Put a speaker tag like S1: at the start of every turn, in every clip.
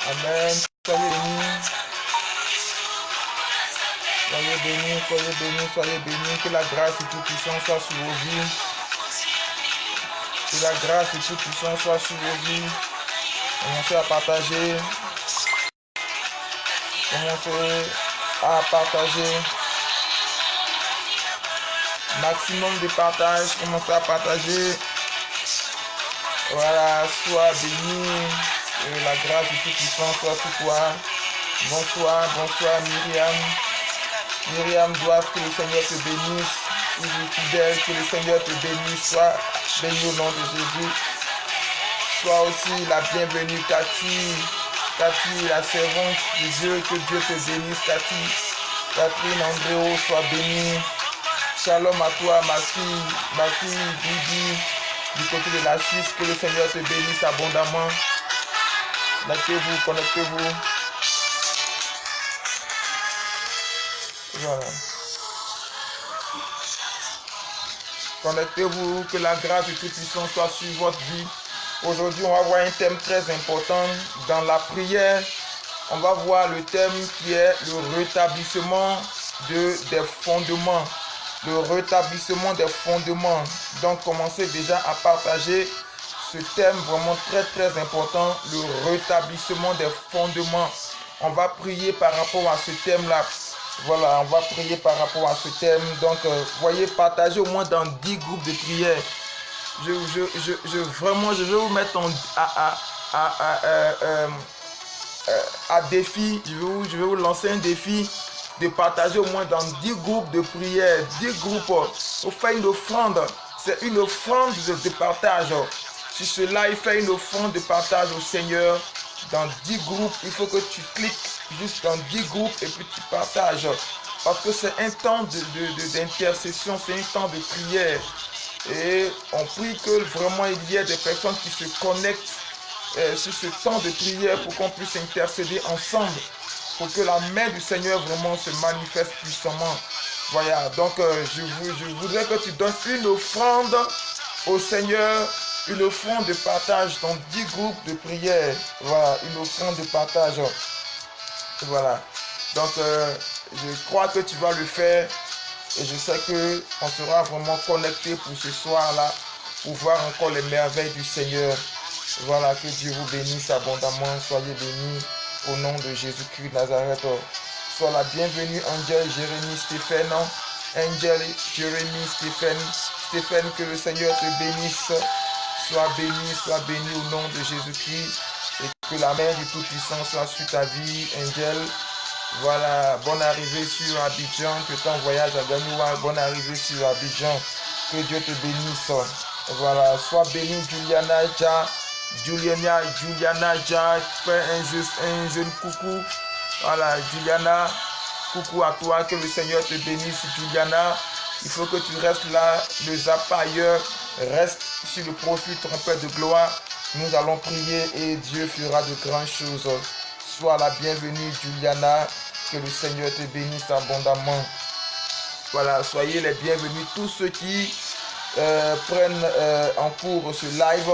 S1: Amen. Soyez bénis. Soyez bénis, soyez bénis, soyez bénis. Que la grâce et toute puissance soit sur vos vies. Que la grâce et toute puissance soit sur vos vies. Commencez à partager. Commencez à partager. Maximum de partage. Commencez à partager. Voilà, sois béni. Que la grâce et toute puissance soit sur toi. Bonsoir, bonsoir Myriam. Myriam, doivent que le Seigneur te bénisse. Toujours fidèle, que le Seigneur te bénisse. Sois béni au nom de Jésus. Sois aussi la bienvenue, Cathy. Cathy, la servante de Dieu, que Dieu te bénisse, Cathy. Catherine Andréo, sois bénie. Shalom à toi, ma fille Bibi, du côté de la Suisse, que le Seigneur te bénisse abondamment. Connectez-vous, connectez-vous. Voilà. Connectez-vous, que la grâce et toute puissance soit sur votre vie. Aujourd'hui, on va voir un thème très important dans la prière. On va voir le thème qui est le rétablissement des fondements. Le rétablissement des fondements. Donc, commencez déjà à partager ce thème vraiment très très important, le rétablissement des fondements. On va prier par rapport à ce thème-là. Voilà, on va prier par rapport à ce thème. Donc, voyez, partagez au moins dans 10 groupes de prière. Vraiment, je vais vous mettre à défi. Je vais vous lancer un défi de partager au moins dans 10 groupes de prière. 10 groupes. Vous faites une offrande. C'est une offrande de partage. Sur cela, il fait une offrande de partage au Seigneur. Dans 10 groupes, il faut que tu cliques juste dans 10 groupes et puis tu partages. Parce que c'est un temps d'intercession, c'est un temps de prière. Et on prie que vraiment il y ait des personnes qui se connectent sur ce temps de prière pour qu'on puisse intercéder ensemble. Pour que la main du Seigneur vraiment se manifeste puissamment. Voilà, donc je voudrais que tu donnes une offrande au Seigneur. Une offrande de partage dans 10 groupes de prière. Voilà, une offrande de partage. Voilà. Donc, je crois que tu vas le faire. Et je sais qu'on sera vraiment connecté pour ce soir-là. Pour voir encore les merveilles du Seigneur. Voilà, que Dieu vous bénisse abondamment. Soyez bénis au nom de Jésus-Christ de Nazareth. Sois la bienvenue, Angel, Jérémie, Stéphane. Angel, Jérémie, Stéphane, que le Seigneur te bénisse. Sois béni au nom de Jésus-Christ et que la main de toute puissance soit sur ta vie, Angel. Voilà, bonne arrivée sur Abidjan, que ton voyage à Gagnoua, bonne arrivée sur Abidjan, que Dieu te bénisse. Voilà, sois béni, Juliana Ja, fais un jeune coucou. Voilà, Juliana, coucou à toi, que le Seigneur te bénisse, Juliana. Il faut que tu restes là, ne zappe pas ailleurs. Reste sur le profil trompette de gloire. Nous allons prier et Dieu fera de grandes choses. Sois la bienvenue, Juliana. Que le Seigneur te bénisse abondamment. Voilà, soyez les bienvenus. Tous ceux qui prennent en cours ce live,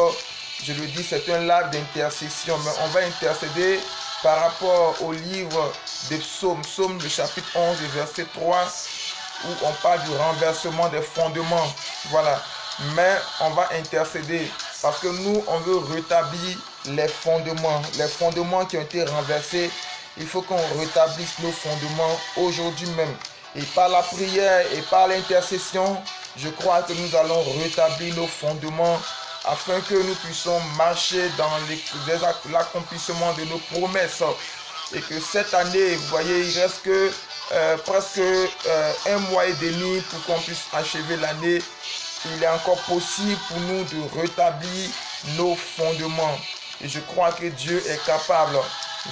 S1: je le dis, c'est un live d'intercession. Mais on va intercéder par rapport au livre des psaumes. Psaume, le chapitre 11, verset 3, où on parle du renversement des fondements. Voilà. Mais on va intercéder parce que nous, on veut rétablir les fondements qui ont été renversés. Il faut qu'on rétablisse nos fondements aujourd'hui même. Et par la prière et par l'intercession, je crois que nous allons rétablir nos fondements afin que nous puissions marcher dans l'accomplissement de nos promesses. Et que cette année, vous voyez, il reste que presque un mois et demi pour qu'on puisse achever l'année. Il est encore possible pour nous de rétablir nos fondements. Et je crois que Dieu est capable.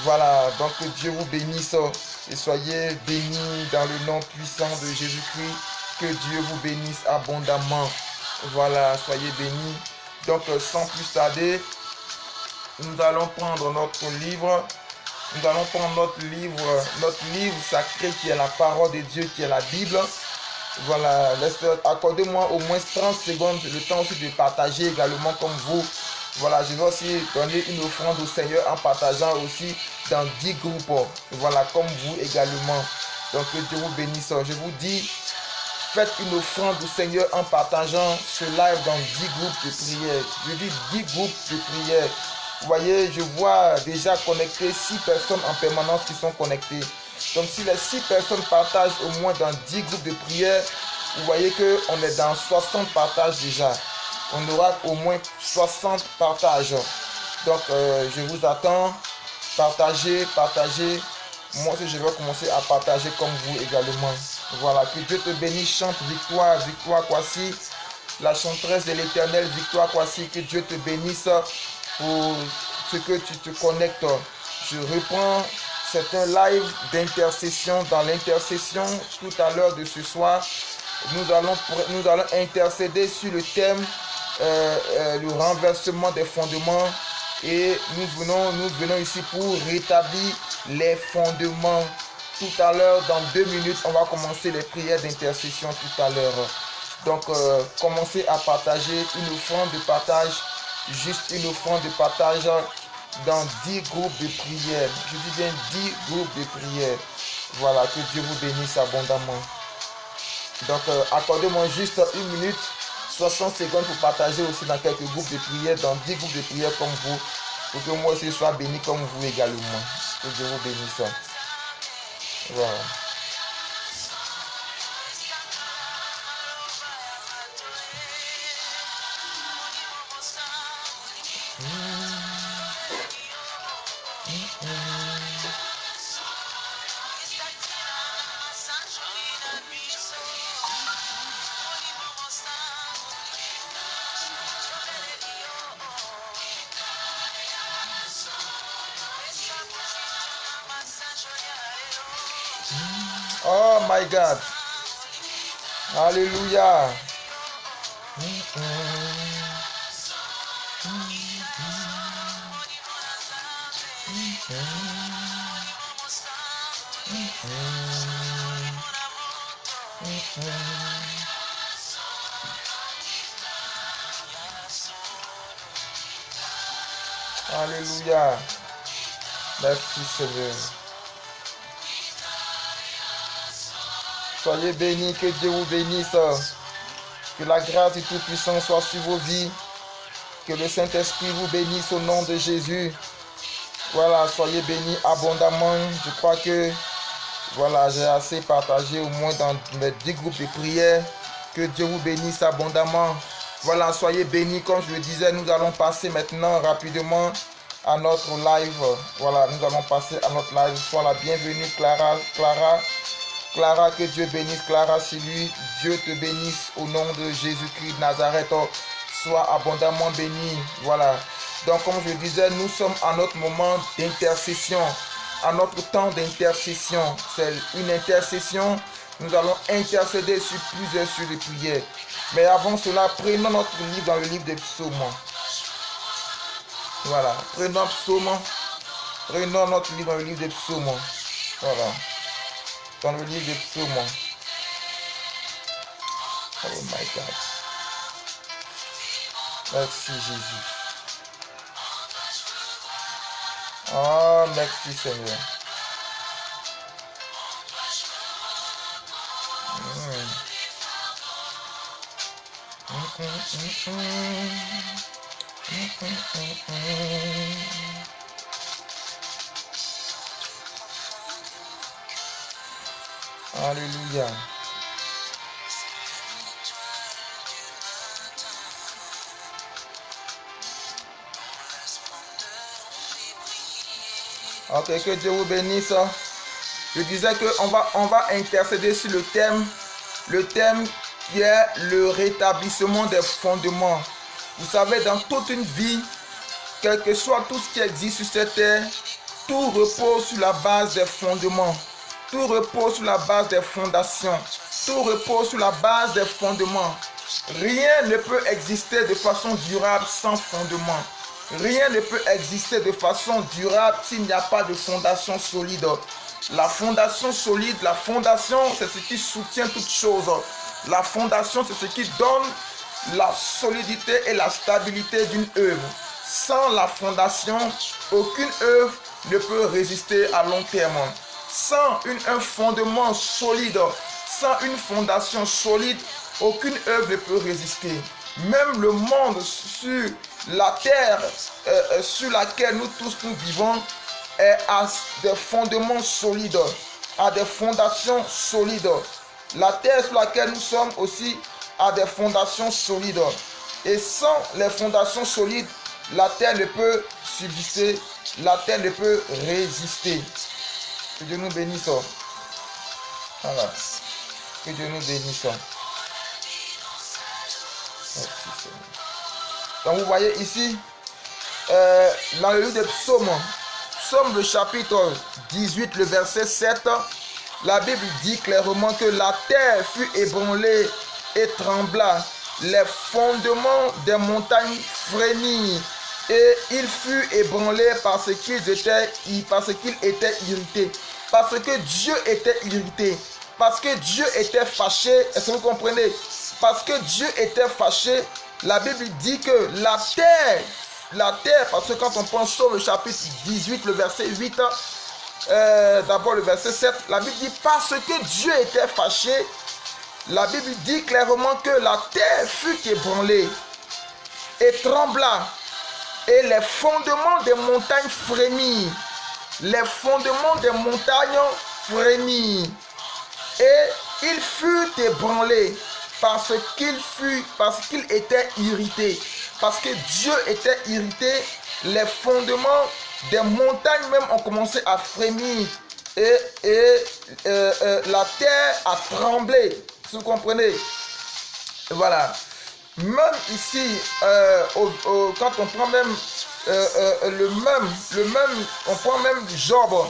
S1: Voilà, donc que Dieu vous bénisse et soyez bénis dans le nom puissant de Jésus-Christ. Que Dieu vous bénisse abondamment. Voilà, soyez bénis. Donc sans plus tarder, nous allons prendre notre livre. Nous allons prendre notre livre sacré qui est la parole de Dieu, qui est la Bible. Voilà, accordez-moi au moins 30 secondes, le temps aussi de partager également comme vous. Voilà, je vais aussi donner une offrande au Seigneur en partageant aussi dans 10 groupes. Voilà, comme vous également. Donc que Dieu vous bénisse. Je vous dis, faites une offrande au Seigneur en partageant ce live dans 10 groupes de prière. Je dis 10 groupes de prière. Vous voyez, je vois déjà connecter 6 personnes en permanence qui sont connectées. Donc si les 6 personnes partagent au moins dans 10 groupes de prière, vous voyez qu'on est dans 60 partages déjà. On aura au moins 60 partages. Donc je vous attends. Partagez, partagez. Moi aussi je vais commencer à partager comme vous également. Voilà, que Dieu te bénisse. Chante Victoire, Victoire Kwasi, la chanteresse de l'Éternel, Victoire Kwasi. Que Dieu te bénisse pour ce que tu te connectes. Je reprends, c'est un live d'intercession. Dans l'intercession, tout à l'heure de ce soir, nous allons intercéder sur le thème le renversement des fondements. Et nous venons ici pour rétablir les fondements. Tout à l'heure, dans 2 minutes, on va commencer les prières d'intercession tout à l'heure. Donc, commencez à partager une offrande de partage, juste une offrande de partage dans 10 groupes de prière. Je dis bien 10 groupes de prière. Voilà, que Dieu vous bénisse abondamment. Donc, accordez-moi juste 1 minute, 60 secondes pour partager aussi dans quelques groupes de prière, dans 10 groupes de prière comme vous, pour que moi aussi sois béni comme vous également. Que Dieu vous bénisse. Voilà. Oh my God. Alléluia. Alléluia. Merci Seigneur. Soyez bénis, que Dieu vous bénisse. Que la grâce du Tout-Puissant soit sur vos vies. Que le Saint-Esprit vous bénisse au nom de Jésus. Voilà, soyez bénis abondamment. Je crois que voilà, j'ai assez partagé au moins dans mes 10 groupes de prière. Que Dieu vous bénisse abondamment. Voilà, soyez bénis. Comme je le disais, nous allons passer maintenant rapidement à notre live. Voilà, nous allons passer à notre live. Sois la bienvenue, Clara, que Dieu bénisse. Clara, c'est lui. Dieu te bénisse au nom de Jésus-Christ de Nazareth. Sois abondamment béni. Voilà. Donc, comme je disais, nous sommes à notre moment d'intercession. À notre temps d'intercession. C'est une intercession. Nous allons intercéder sur plusieurs sujets de prière. Mais avant cela, prenons notre livre dans le livre des psaumes. Voilà. Prenons notre livre dans le livre des psaumes. Voilà. Dans le livre des psaumes. Oh my God. Merci Jésus. Oh, merci Seigneur. Alléluia. Ok, que Dieu vous bénisse. Je disais qu'on va intercéder sur le thème qui est le rétablissement des fondements. Vous savez, dans toute une vie, quel que soit tout ce qui existe sur cette terre, tout repose sur la base des fondements. Tout repose sur la base des fondations. Tout repose sur la base des fondements. Rien ne peut exister de façon durable sans fondement. Rien ne peut exister de façon durable s'il n'y a pas de fondation solide. La fondation solide, la fondation, c'est ce qui soutient toute chose. La fondation, c'est ce qui donne la solidité et la stabilité d'une œuvre. Sans la fondation, aucune œuvre ne peut résister à long terme. Sans un fondement solide, sans une fondation solide, aucune œuvre ne peut résister. Même le monde sur la terre sur laquelle nous tous nous vivons a des fondements solides, a des fondations solides. La terre sur laquelle nous sommes aussi a des fondations solides. Et sans les fondations solides, la terre ne peut subsister, la terre ne peut résister. Que Dieu nous bénisse. Voilà. Que Dieu nous bénisse. Donc vous voyez ici, dans le livre de Psaume, Psaume le chapitre 18, le verset 7, la Bible dit clairement que la terre fut ébranlée et trembla, les fondements des montagnes frémirent, et il fut ébranlé parce qu'ils étaient irrités, parce que Dieu était irrité, parce que Dieu était fâché. Est-ce que vous comprenez? Parce que Dieu était fâché, la Bible dit que la terre, parce que quand on pense sur le chapitre 18, le verset 8, d'abord le verset 7, la Bible dit parce que Dieu était fâché, la Bible dit clairement que la terre fut ébranlée et trembla, et les fondements des montagnes frémirent. Les fondements des montagnes frémirent. Et il fut ébranlé parce qu'il était irrité. Parce que Dieu était irrité, les fondements des montagnes même ont commencé à frémir. Et la terre a tremblé. Si vous comprenez? Voilà. Même ici, quand on prend même on prend même Job.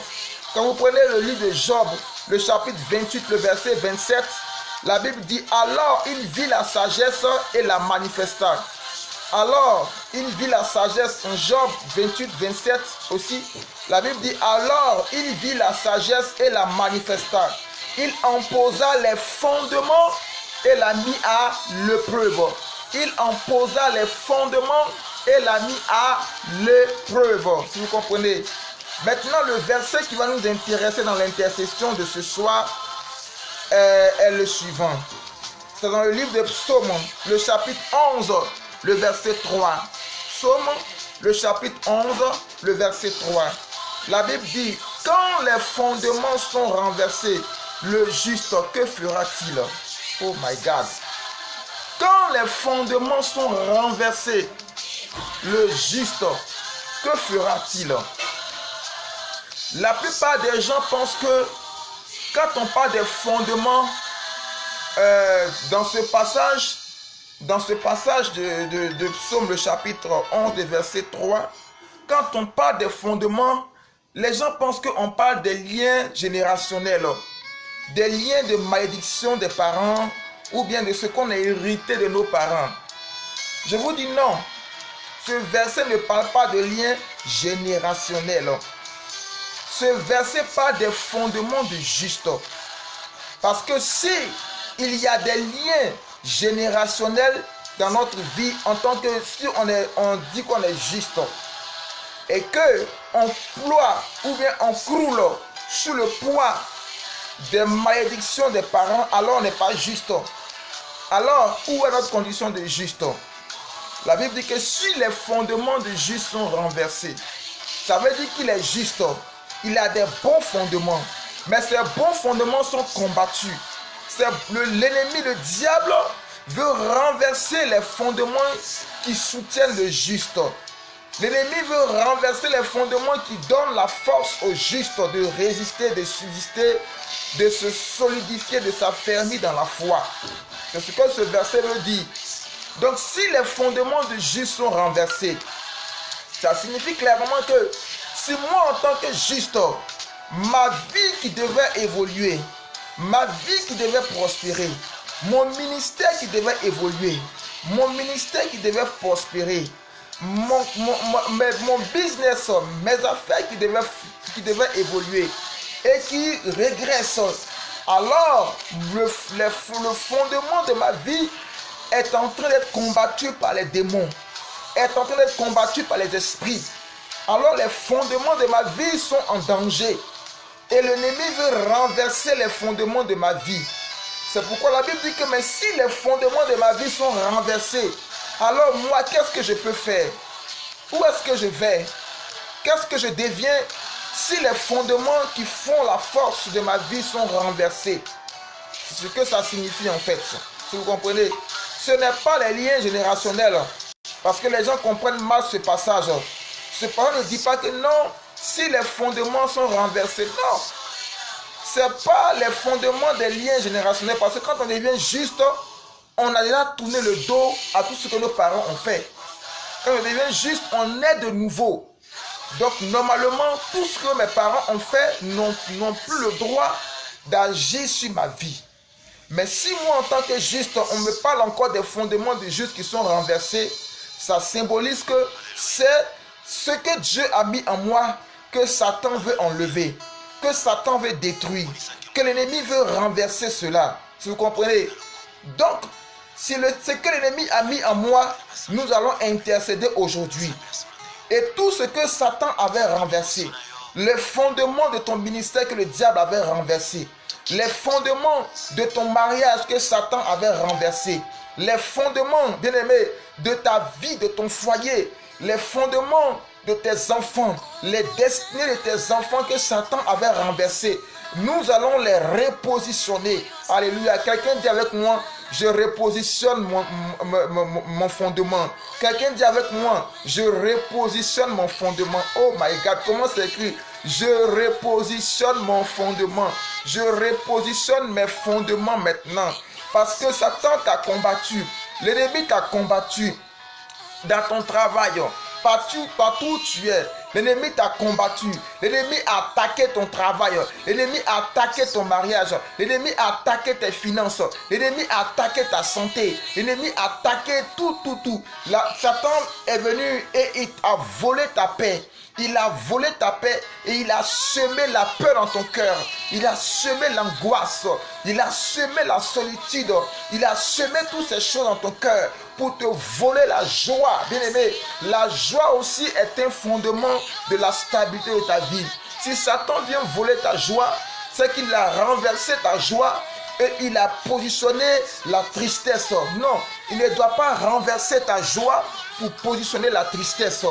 S1: Quand vous prenez le livre de Job, le chapitre 28, le verset 27, la Bible dit, alors il vit la sagesse et la manifesta. Alors il vit la sagesse, en Job 28, 27 aussi, la Bible dit, alors il vit la sagesse et la manifesta. Il imposa les fondements et l'a mis à l'épreuve. Il imposa les fondements et l'a mis à l'épreuve. Si vous comprenez. Maintenant, le verset qui va nous intéresser dans l'intercession de ce soir est le suivant. C'est dans le livre de Psaume, le chapitre 11, le verset 3. Psaume, le chapitre 11, le verset 3. La Bible dit, quand les fondements sont renversés, le juste, que fera-t-il? Oh my God. Quand les fondements sont renversés, le juste, que fera-t-il? La plupart des gens pensent que quand on parle des fondements, dans ce passage de Psaume, le chapitre 11, verset 3, quand on parle des fondements, les gens pensent qu'on parle des liens générationnels, des liens de malédiction des parents, ou bien de ce qu'on a hérité de nos parents. Je vous dis non, ce verset ne parle pas de liens générationnels. Ce verset parle des fondements du juste. Parce que si il y a des liens générationnels dans notre vie, en tant que si on dit qu'on est juste, et que on ploie ou bien on croule sous le poids des malédictions des parents, alors on n'est pas juste. Alors, où est notre condition de juste? La Bible dit que si les fondements du juste sont renversés, ça veut dire qu'il est juste. Il a des bons fondements, mais ces bons fondements sont combattus. L'ennemi, le diable, veut renverser les fondements qui soutiennent le juste. L'ennemi veut renverser les fondements qui donnent la force au juste de résister, de subsister, de se solidifier, de s'affermir dans la foi. C'est ce que ce verset veut dire. Donc si les fondements du juste sont renversés, ça signifie clairement que si moi en tant que juste, ma vie qui devait évoluer, ma vie qui devait prospérer, mon ministère qui devait évoluer, mon ministère qui devait prospérer, mon business, mes affaires qui devaient évoluer et qui régressent, alors le fondement de ma vie est en train d'être combattu par les démons, est en train d'être combattu par les esprits. Alors les fondements de ma vie sont en danger. Et l'ennemi veut renverser les fondements de ma vie. C'est pourquoi la Bible dit que mais si les fondements de ma vie sont renversés, alors moi, qu'est-ce que je peux faire? Où est-ce que je vais? Qu'est-ce que je deviens si les fondements qui font la force de ma vie sont renversés? C'est ce que ça signifie en fait. Si vous comprenez, ce n'est pas les liens générationnels. Parce que les gens comprennent mal ce passage. Ce passage ne dit pas que non, si les fondements sont renversés. Non. Ce n'est pas les fondements des liens générationnels. Parce que quand on devient juste, on a déjà tourné le dos à tout ce que nos parents ont fait. Quand on devient juste, on est de nouveau. Donc normalement, tout ce que mes parents ont fait n'ont plus le droit d'agir sur ma vie. Mais si moi en tant que juste, on me parle encore des fondements de juste qui sont renversés, ça symbolise que c'est ce que Dieu a mis en moi que Satan veut enlever, que Satan veut détruire, que l'ennemi veut renverser cela. Si vous comprenez? Donc, si ce que l'ennemi a mis en moi, nous allons intercéder aujourd'hui. Et tout ce que Satan avait renversé, les fondements de ton ministère que le diable avait renversé, les fondements de ton mariage que Satan avait renversé, les fondements, bien-aimé, de ta vie, de ton foyer, les fondements de tes enfants, les destinées de tes enfants que Satan avait renversés, nous allons les repositionner. Alléluia. Quelqu'un dit avec moi, je repositionne mon fondement. Quelqu'un dit avec moi, je repositionne mon fondement. Oh my God, comment c'est écrit? Je repositionne mon fondement. Je repositionne mes fondements maintenant. Parce que Satan t'a combattu. L'ennemi t'a combattu dans ton travail. Partout où tu es, l'ennemi t'a combattu. L'ennemi a attaqué ton travail. L'ennemi a attaqué ton mariage. L'ennemi a attaqué tes finances. L'ennemi a attaqué ta santé. L'ennemi a attaqué tout. Satan est venu et il a volé ta paix. Il a volé ta paix et il a semé la peur dans ton cœur. Il a semé l'angoisse. Il a semé la solitude. Il a semé toutes ces choses dans ton cœur pour te voler la joie. Bien-aimé, la joie aussi est un fondement de la stabilité de ta vie. Si Satan vient voler ta joie, c'est qu'il a renversé ta joie et il a positionné la tristesse. Non, il ne doit pas renverser ta joie pour positionner la tristesse.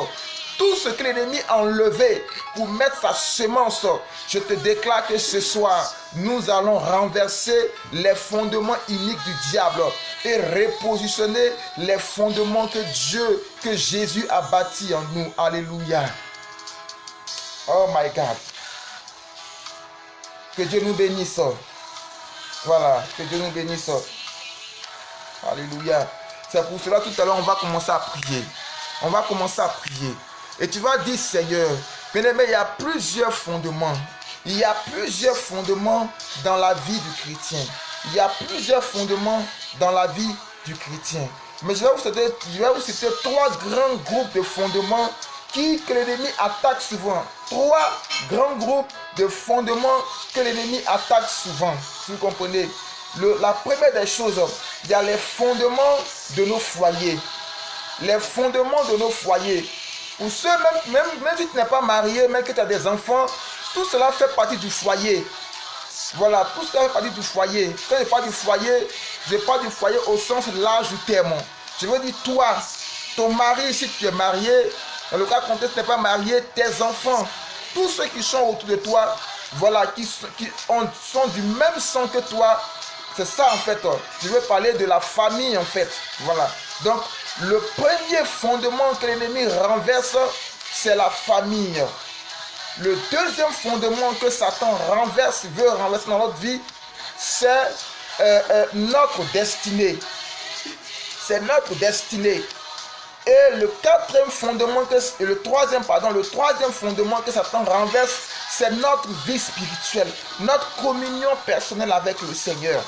S1: Tout ce que l'ennemi a enlevé pour mettre sa semence, je te déclare que ce soir, nous allons renverser les fondements iniques du diable et repositionner les fondements que Jésus a bâtis en nous. Alléluia. Oh my God. Que Dieu nous bénisse. Voilà, que Dieu nous bénisse. Alléluia. C'est pour cela tout à l'heure, on va commencer à prier. On va commencer à prier. Et tu vas dire, Seigneur, bien-aimé, il y a plusieurs fondements. Il y a plusieurs fondements dans la vie du chrétien. Il y a plusieurs fondements dans la vie du chrétien. Mais je vais vous citer 3 grands groupes de fondements que l'ennemi attaque souvent. 3 grands groupes de fondements que l'ennemi attaque souvent. Si vous comprenez. La première des choses, il y a les fondements de nos foyers. Les fondements de nos foyers. Pour ceux, même si tu n'es pas marié, même que tu as des enfants, tout cela fait partie du foyer. Voilà, tout cela fait partie du foyer. Quand je parle du foyer, je parle du foyer au sens large du terme. Je veux dire toi, ton mari, si tu es marié, dans le cas contraire, tu n'es pas marié, tes enfants, tous ceux qui sont autour de toi, voilà, qui sont du même sang que toi. C'est ça en fait. Je veux parler de la famille en fait. Voilà. Donc, le premier fondement que l'ennemi renverse, c'est la famille. Le deuxième fondement que Satan veut renverser dans notre vie, c'est notre destinée. C'est notre destinée. Et le troisième fondement que Satan renverse, c'est notre vie spirituelle, notre communion personnelle avec le Seigneur.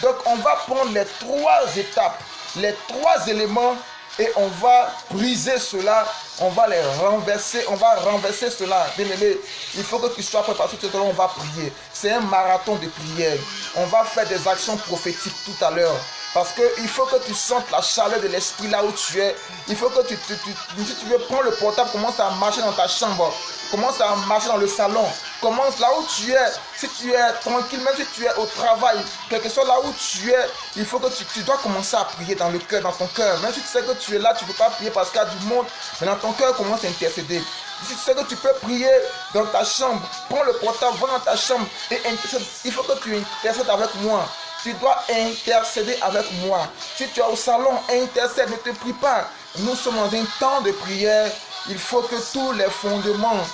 S1: Donc on va prendre les 3 étapes, les 3 éléments et on va briser cela on va les renverser, on va renverser cela. Bien-aimé, il faut que tu sois prêt parce que tout à l'heure on va prier. C'est un marathon de prière. On va faire des actions prophétiques tout à l'heure. Parce qu'il faut que tu sentes la chaleur de l'esprit là où tu es. Il faut que si tu veux prendre le portable, commence à marcher dans ta chambre. Commence à marcher dans le salon. Commence là où tu es. Si tu es tranquille, même si tu es au travail, quel que soit là où tu es, il faut que tu dois commencer à prier dans le cœur, dans ton cœur. Même si tu sais que tu es là, tu ne peux pas prier parce qu'il y a du monde. Mais dans ton cœur, commence à intercéder. Si tu sais que tu peux prier dans ta chambre, prends le portable, va dans ta chambre et intercède. Il faut que tu intercèdes avec moi. Tu dois intercéder avec moi. Si tu es au salon, intercède, ne te prie pas. Nous sommes dans un temps de prière. Il faut que tous les fondements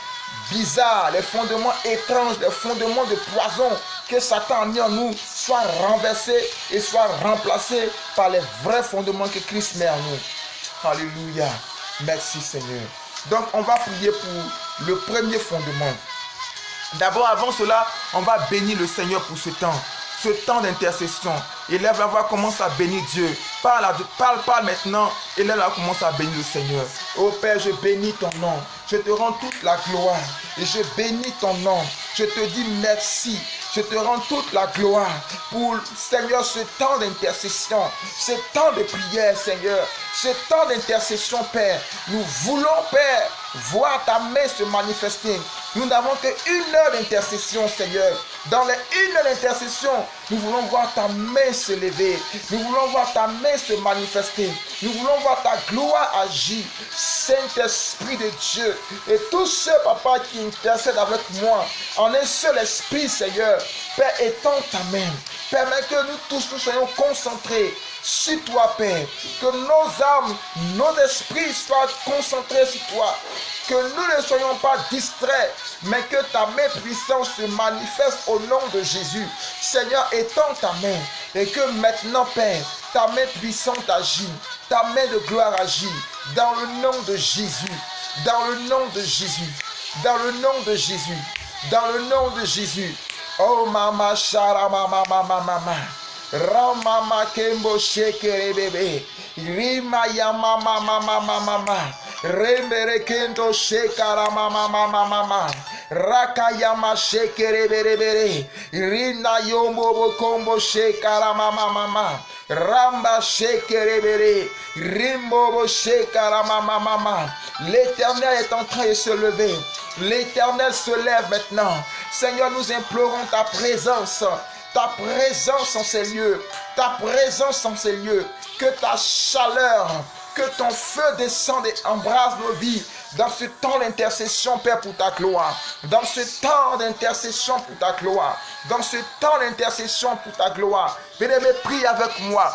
S1: bizarres, les fondements étranges, les fondements de poison que Satan a mis en nous soient renversés et soient remplacés par les vrais fondements que Christ met en nous. Alléluia. Merci Seigneur. Donc on va prier pour le premier fondement. D'abord, avant cela, on va bénir le Seigneur pour ce temps d'intercession. Élève la voix, commence à bénir Dieu. Parle maintenant. Élève la voix, commence à bénir le Seigneur. Oh Père, je bénis ton nom. Je te rends toute la gloire. Et je bénis ton nom. Je te dis merci. Je te rends toute la gloire pour, Seigneur, ce temps d'intercession, ce temps de prière, Seigneur, ce temps d'intercession, Père. Nous voulons, Père, voir ta main se manifester. Nous n'avons qu'une heure d'intercession, Seigneur. Dans les une heure d'intercession, nous voulons voir ta main se lever. Nous voulons voir ta main se manifester. Nous voulons voir ta gloire agir. Saint-Esprit de Dieu. Et tous ceux, Papa, qui intercèdent avec moi, en un seul esprit, Seigneur, Père, étends ta main. Permets que nous tous nous soyons concentrés sur toi, Père. Que nos âmes, nos esprits soient concentrés sur toi. Que nous ne soyons pas distraits, mais que ta main puissante se manifeste au nom de Jésus. Seigneur, étends ta main. Et que maintenant, Père, ta main puissante agit. Ta main de gloire agit. Dans le nom de Jésus. Dans le nom de Jésus. Dans le nom de Jésus. Dans le nom de Jésus. Oh mama shara mama mama mama. Ramama kembo shekere bebe. Rima ya mama mama mama. Rembere kendo shekara mama mama mama. Rakayama shekere bere bere. Rina yombo bokombo shekara mama mama. Ramba shekere bere. Rimbo shekara mama mama. L'Éternel est en train de se lever. L'Éternel se lève maintenant. Seigneur, nous implorons ta présence en ces lieux, ta présence en ces lieux, que ta chaleur, que ton feu descende et embrase nos vies dans ce temps d'intercession, Père, pour ta gloire, dans ce temps d'intercession pour ta gloire, dans ce temps d'intercession pour ta gloire. Bien-aimé, prie avec moi.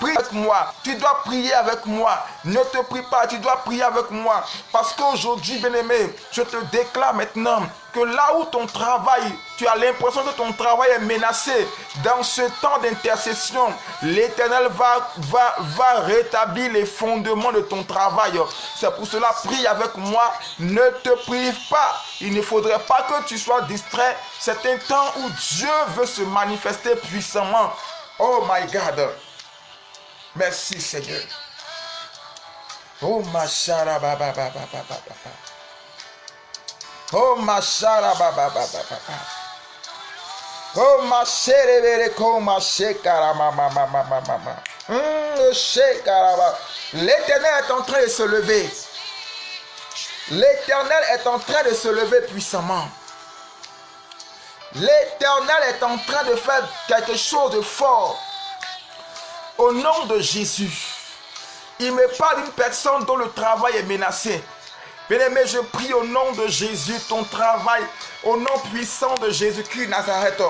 S1: Prie avec moi, tu dois prier avec moi. Ne te prie pas, tu dois prier avec moi. Parce qu'aujourd'hui, bien-aimé, je te déclare maintenant que là où ton travail, tu as l'impression que ton travail est menacé, dans ce temps d'intercession, l'Éternel va rétablir les fondements de ton travail. C'est pour cela, prie avec moi, ne te prive pas. Il ne faudrait pas que tu sois distrait. C'est un temps où Dieu veut se manifester puissamment. Oh my God. Merci Seigneur. Oh ma chara baba baba baba baba. Oh ma chara baba baba baba. Oh ma chere bere ko ma shekara mama mama mama. Shekara. L'Éternel est en train de se lever. L'Éternel est en train de se lever puissamment. L'Éternel est en train de faire quelque chose de fort. Au nom de Jésus, il me parle d'une personne dont le travail est menacé. Bien-aimé, je prie au nom de Jésus, ton travail, au nom puissant de Jésus-Christ Nazareth.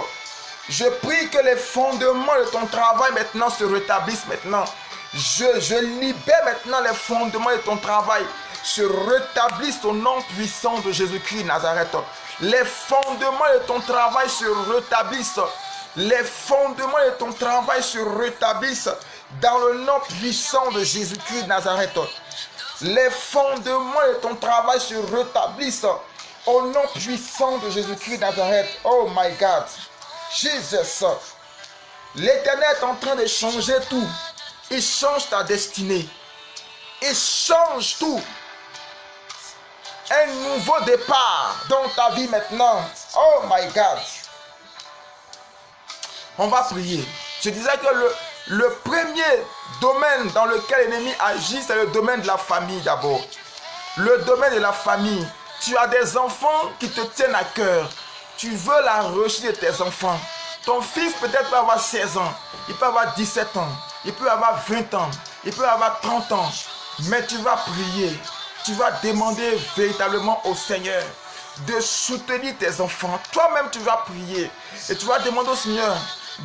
S1: Je prie que les fondements de ton travail maintenant se rétablissent maintenant. Je libère maintenant les fondements de ton travail se rétablissent au nom puissant de Jésus-Christ Nazareth. Les fondements de ton travail se rétablissent. Les fondements de ton travail se rétablissent dans le nom puissant de Jésus-Christ Nazareth. Les fondements de ton travail se rétablissent au nom puissant de Jésus-Christ Nazareth. Oh my God. Jesus. L'Éternel est en train de changer tout. Il change ta destinée. Il change tout. un nouveau départ dans ta vie maintenant. Oh my God. On va prier. Je disais que le premier domaine dans lequel l'ennemi agit, c'est le domaine de la famille d'abord. Le domaine de la famille. Tu as des enfants qui te tiennent à cœur. Tu veux la réussite de tes enfants. Ton fils peut-être peut avoir 16 ans. Il peut avoir 17 ans. Il peut avoir 20 ans. Il peut avoir 30 ans. Mais tu vas prier. Tu vas demander véritablement au Seigneur de soutenir tes enfants. Toi-même, tu vas prier. Et tu vas demander au Seigneur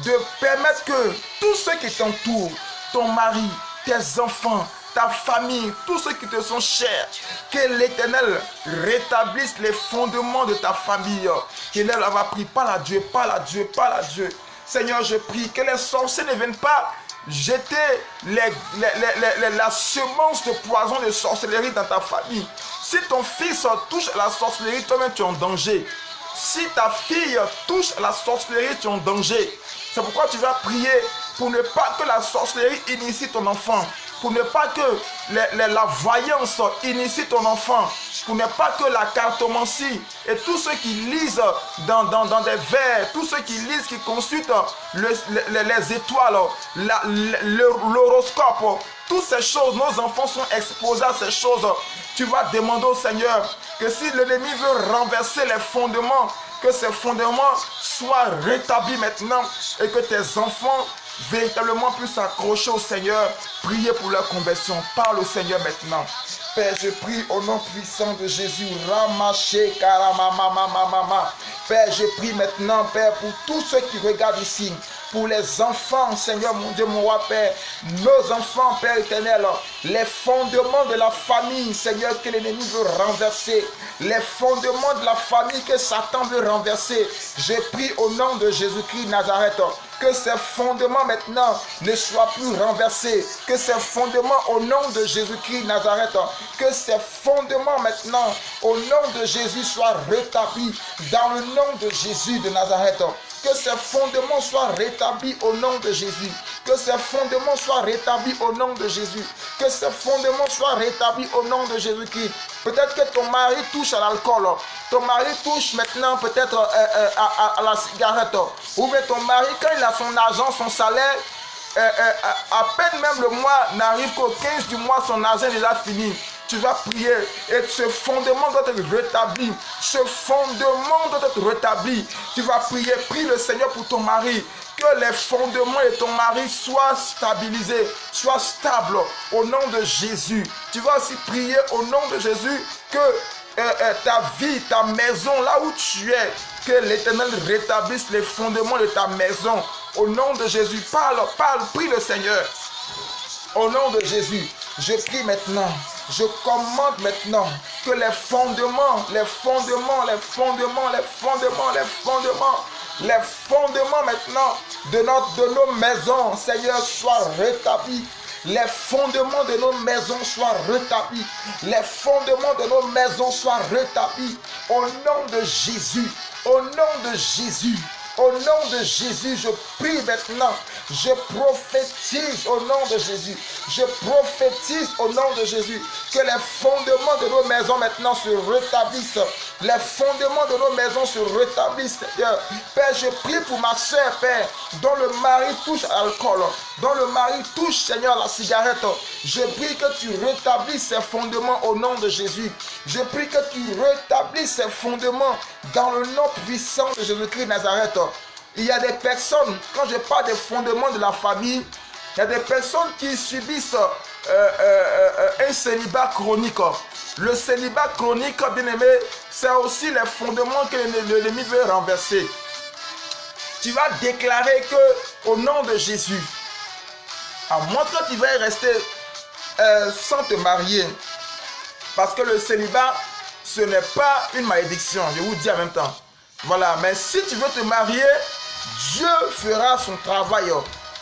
S1: de permettre que tous ceux qui t'entourent, ton mari, tes enfants, ta famille, tous ceux qui te sont chers, que l'Éternel rétablisse les fondements de ta famille. Qu'Éternel va prier, parle à Dieu, parle à Dieu, parle à Dieu. Seigneur, je prie que les sorciers ne viennent pas jeter la semence de poison de sorcellerie dans ta famille. Si ton fils touche à la sorcellerie, toi-même tu es en danger. Si ta fille touche à la sorcellerie, tu es en danger. C'est pourquoi tu vas prier pour ne pas que la sorcellerie initie ton enfant. Pour ne pas que la voyance initie ton enfant. Pour ne pas que la cartomancie et tous ceux qui lisent dans des vers, tous ceux qui lisent, qui consultent les étoiles, l'horoscope, toutes ces choses, nos enfants sont exposés à ces choses. Tu vas demander au Seigneur que si l'ennemi veut renverser les fondements, que ces fondements soient rétablis maintenant et que tes enfants véritablement puissent s'accrocher au Seigneur, prier pour leur conversion. Parle au Seigneur maintenant. Père, je prie au nom puissant de Jésus. Ramaché karamamamamama. Père, je prie maintenant, Père, pour tous ceux qui regardent ici, pour les enfants, Seigneur mon Dieu, mon roi, Père, nos enfants, Père éternel, les fondements de la famille, Seigneur, que l'ennemi veut renverser, les fondements de la famille que Satan veut renverser. Je prie au nom de Jésus-Christ Nazareth, que ces fondements maintenant ne soient plus renversés, que ces fondements au nom de Jésus-Christ Nazareth, que ces fondements maintenant au nom de Jésus soient rétablis dans le nom de Jésus de Nazareth. Que ces fondements soient rétablis au nom de Jésus. Que ces fondements soient rétablis au nom de Jésus. Que ces fondements soient rétablis au nom de Jésus-Christ. Peut-être que ton mari touche à l'alcool. Ton mari touche maintenant peut-être à la cigarette. Ou bien ton mari, quand il a son argent, son salaire, à peine même le mois n'arrive qu'au 15 du mois, son argent est déjà fini. Tu vas prier et ce fondement doit être rétabli. Ce fondement doit être rétabli. Tu vas prier, prie le Seigneur pour ton mari. Que les fondements de ton mari soient stabilisés, soient stables au nom de Jésus. Tu vas aussi prier au nom de Jésus que ta vie, ta maison, là où tu es, que l'Éternel rétablisse les fondements de ta maison. Au nom de Jésus, parle, prie le Seigneur. Au nom de Jésus, je prie maintenant. Je commande maintenant que les fondements maintenant de nos maisons, Seigneur, soient rétablis. Les fondements de nos maisons soient rétablis. Les fondements de nos maisons soient rétablis. Au nom de Jésus, au nom de Jésus. Au nom de Jésus, je prie maintenant. Je prophétise au nom de Jésus. Je prophétise au nom de Jésus que les fondements de nos maisons maintenant se rétablissent. Les fondements de nos maisons se rétablissent. Père, je prie pour ma soeur, Père, dont le mari touche à l'alcool, dont le mari touche, Seigneur, la cigarette. Je prie que tu rétablisses ces fondements au nom de Jésus. Je prie que tu rétablisses ces fondements dans le nom puissant de Jésus-Christ Nazareth. Il y a des personnes, quand je parle des fondements de la famille, il y a des personnes qui subissent un célibat chronique. Le célibat chronique, bien aimé, c'est aussi les fondements que l'ennemi veut renverser. Tu vas déclarer que, au nom de Jésus, à moins que tu vas rester sans te marier, parce que le célibat, ce n'est pas une malédiction, je vous dis en même temps. Voilà, mais si tu veux te marier, Dieu fera son travail.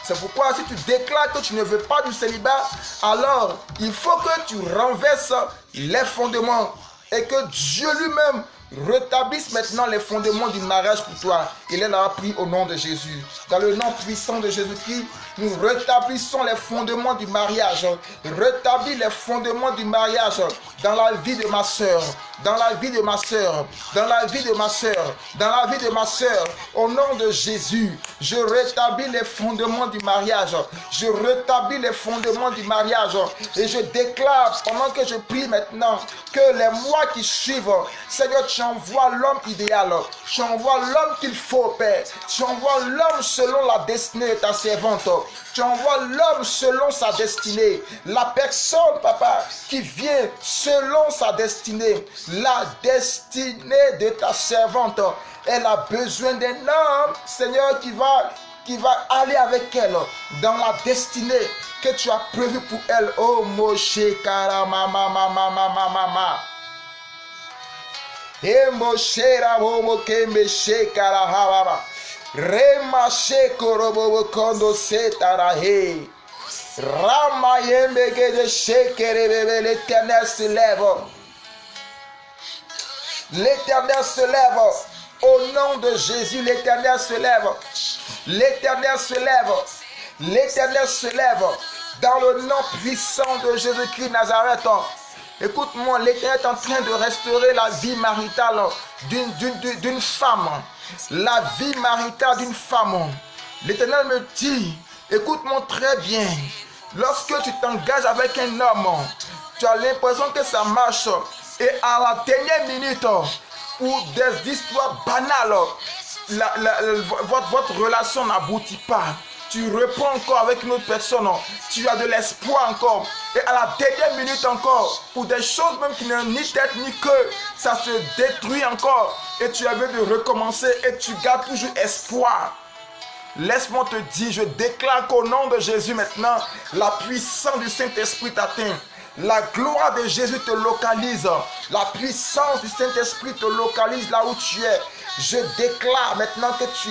S1: C'est pourquoi si tu déclares que tu ne veux pas du célibat, alors il faut que tu renverses les fondements et que Dieu lui-même rétablisse maintenant les fondements du mariage pour toi. Il en a pris au nom de Jésus. Dans le nom puissant de Jésus-Christ, nous rétablissons les fondements du mariage. Rétablis les fondements du mariage dans la vie de ma soeur. dans la vie de ma soeur, dans la vie de ma soeur, dans la vie de ma soeur. Au nom de Jésus, je rétablis les fondements du mariage. Je rétablis les fondements du mariage. Et je déclare, pendant que je prie maintenant, que les mois qui suivent, Seigneur, tu envoies l'homme idéal. Tu envoies l'homme qu'il faut, Père. Tu envoies l'homme selon la destinée de ta servante. Tu envoies l'homme selon sa destinée. La personne, papa, qui vient selon sa destinée. La destinée de ta servante. Elle a besoin d'un homme, Seigneur, qui va aller avec elle dans la destinée que tu as prévue pour elle. Oh, Moshe Karamama. Et Moshe Rabomo Kemeshe Karahababa. Remashe Korobo Kondo Setarahe. Ramayembe de Shekerebebe. L'Éternel se lève. L'Éternel se lève. Au nom de Jésus, l'Éternel se lève. L'Éternel se lève. L'Éternel se lève. Dans le nom puissant de Jésus-Christ Nazareth. Écoute-moi, l'Éternel est en train de restaurer la vie maritale d'une femme. La vie maritale d'une femme. L'Éternel me dit, écoute-moi très bien. Lorsque tu t'engages avec un homme, tu as l'impression que ça marche. Et à la dernière minute, ou des histoires banales, votre relation n'aboutit pas. Tu reprends encore avec une autre personne, tu as de l'espoir encore. Et à la dernière minute encore, pour des choses même qui n'ont ni tête ni queue, ça se détruit encore. Et tu as besoin de recommencer et tu gardes toujours espoir. Laisse-moi te dire, je déclare qu'au nom de Jésus maintenant, la puissance du Saint-Esprit t'atteint. La gloire de Jésus te localise. La puissance du Saint-Esprit te localise là où tu es. Je déclare maintenant que tu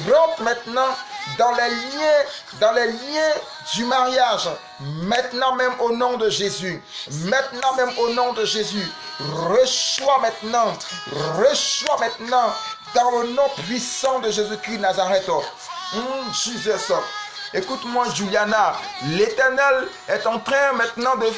S1: rentres maintenant dans les liens du mariage. Maintenant même au nom de Jésus. Maintenant même au nom de Jésus. Reçois maintenant dans le nom puissant de Jésus-Christ Nazareth. Jesus. Écoute-moi, Juliana, l'Éternel est en train maintenant de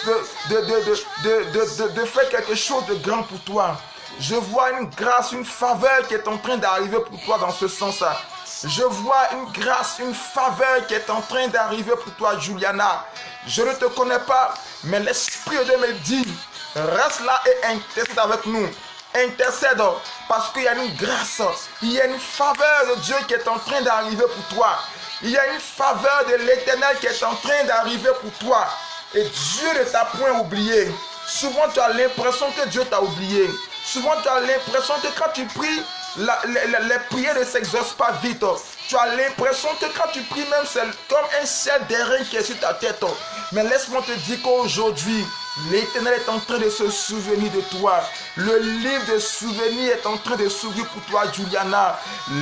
S1: faire quelque chose de grand pour toi. Je vois une grâce, une faveur qui est en train d'arriver pour toi dans ce sens-là. Je vois une grâce, une faveur qui est en train d'arriver pour toi, Juliana. Je ne te connais pas, mais l'Esprit de Dieu me dit, reste là et intercède avec nous. Intercède parce qu'il y a une grâce, il y a une faveur de Dieu qui est en train d'arriver pour toi. Il y a une faveur de l'Éternel qui est en train d'arriver pour toi. Et Dieu ne t'a point oublié. Souvent tu as l'impression que Dieu t'a oublié. Souvent tu as l'impression que quand tu pries, les prières ne s'exaucent pas vite. Tu as l'impression que quand tu pries même, c'est comme un ciel d'airain qui est sur ta tête. Mais laisse-moi te dire qu'aujourd'hui, l'Éternel est en train de se souvenir de toi. Le livre de souvenirs est en train de s'ouvrir pour toi, Juliana.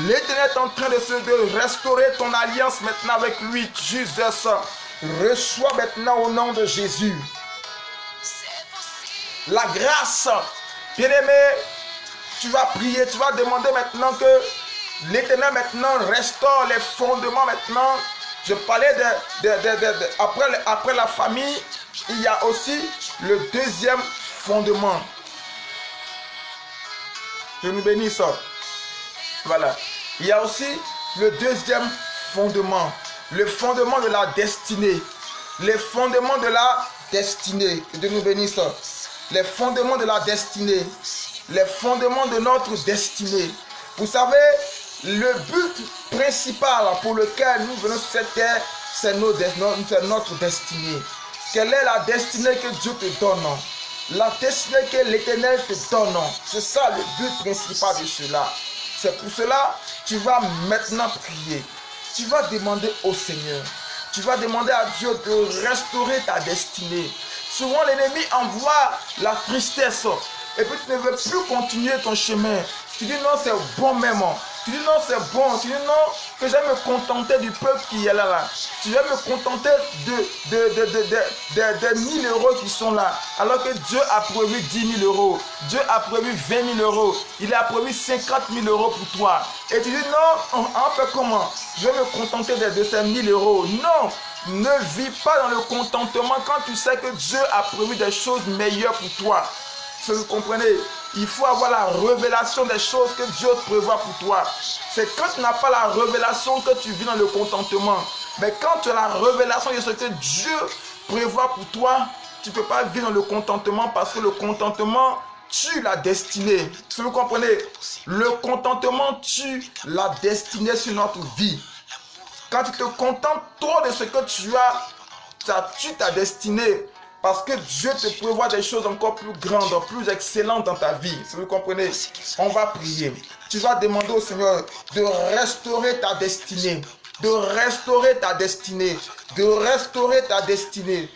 S1: L'Éternel est en train de restaurer ton alliance maintenant avec lui, Jesus. Reçois maintenant au nom de Jésus la grâce. Bien-aimé, tu vas prier, tu vas demander maintenant que l'Éternel maintenant restaure les fondements maintenant. Je parlais après la famille, il y a aussi le deuxième fondement. Je nous bénisse. Voilà. Il y a aussi le deuxième fondement. Le fondement de la destinée. Les fondements de la destinée. Que Dieu nous bénisse. Les fondements de la destinée. Les fondements de notre destinée. Vous savez, le but principal pour lequel nous venons sur cette terre, c'est notre destinée. Quelle est la destinée que Dieu te donne? La destinée que l'Éternel te donne. C'est ça le but principal de cela. C'est pour cela que tu vas maintenant prier. Tu vas demander au Seigneur. Tu vas demander à Dieu de restaurer ta destinée. Souvent l'ennemi envoie la tristesse. Et puis tu ne veux plus continuer ton chemin. Tu dis non, c'est bon même. Tu dis non, c'est bon. Tu dis non, que je vais me contenter du peuple qui est là. Tu vas me contenter de 1000 euros qui sont là. Alors que Dieu a prévu 10 000 euros. Dieu a prévu 20 000 euros. Il a prévu 50 000 euros pour toi. Et tu dis non, on fait comment? Je vais me contenter de ces 1000 euros. Non, ne vis pas dans le contentement quand tu sais que Dieu a prévu des choses meilleures pour toi. Vous comprenez? Il faut avoir la révélation des choses que Dieu prévoit pour toi. C'est quand tu n'as pas la révélation que tu vis dans le contentement. Mais quand tu as la révélation de ce que Dieu prévoit pour toi, tu ne peux pas vivre dans le contentement parce que le contentement tue la destinée. Si vous comprenez, le contentement tue la destinée sur notre vie. Quand tu te contentes trop de ce que tu as, ça tue ta destinée. Parce que Dieu te prévoit des choses encore plus grandes, plus excellentes dans ta vie. Si vous comprenez, on va prier. Tu vas demander au Seigneur de restaurer ta destinée. De restaurer ta destinée. De restaurer ta destinée.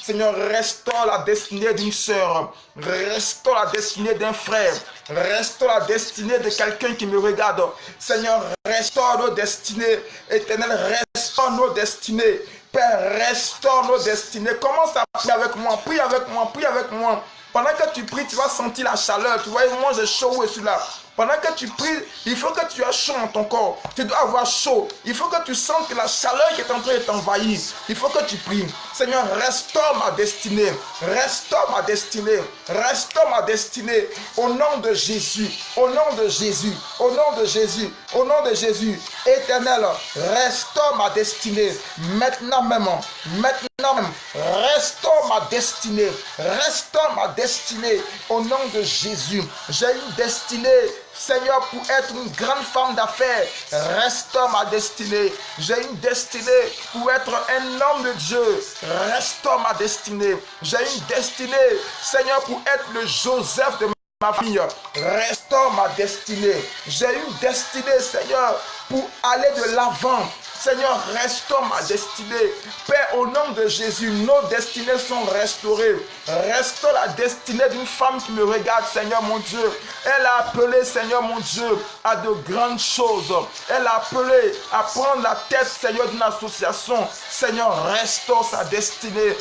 S1: Seigneur, restaure la destinée d'une sœur. Restaure la destinée d'un frère. Restaure la destinée de quelqu'un qui me regarde. Seigneur, restaure nos destinées. Éternel, restaure nos destinées. Père, restaure nos destinées. Commence à prier avec moi. Prie avec moi. Prie avec moi. Pendant que tu pries, tu vas sentir la chaleur. Tu vois, moi j'ai chaud et celui-là. Pendant que tu pries, il faut que tu aies chaud dans ton corps. Tu dois avoir chaud. Il faut que tu sentes la chaleur qui est en train de t'envahir. Il faut que tu pries. Seigneur, restaure ma destinée. Restaure ma destinée. Restaure ma destinée. Au nom de Jésus. Au nom de Jésus. Au nom de Jésus. Au nom de Jésus. Éternel, restaure ma destinée. Maintenant même. Maintenant même. Restaure ma destinée. Restaure ma destinée. Au nom de Jésus. J'ai une destinée. Seigneur, pour être une grande femme d'affaires, restaure ma destinée. J'ai une destinée pour être un homme de Dieu. Restaure ma destinée. J'ai une destinée, Seigneur, pour être le Joseph de ma fille. Restaure ma destinée. J'ai une destinée, Seigneur, pour aller de l'avant. Seigneur, restaure ma destinée. Père, au nom de Jésus, nos destinées sont restaurées. Restaure la destinée d'une femme qui me regarde, Seigneur mon Dieu. Elle a appelé, Seigneur mon Dieu, à de grandes choses. Elle a appelé à prendre la tête, Seigneur, d'une association. Seigneur, restaure sa destinée.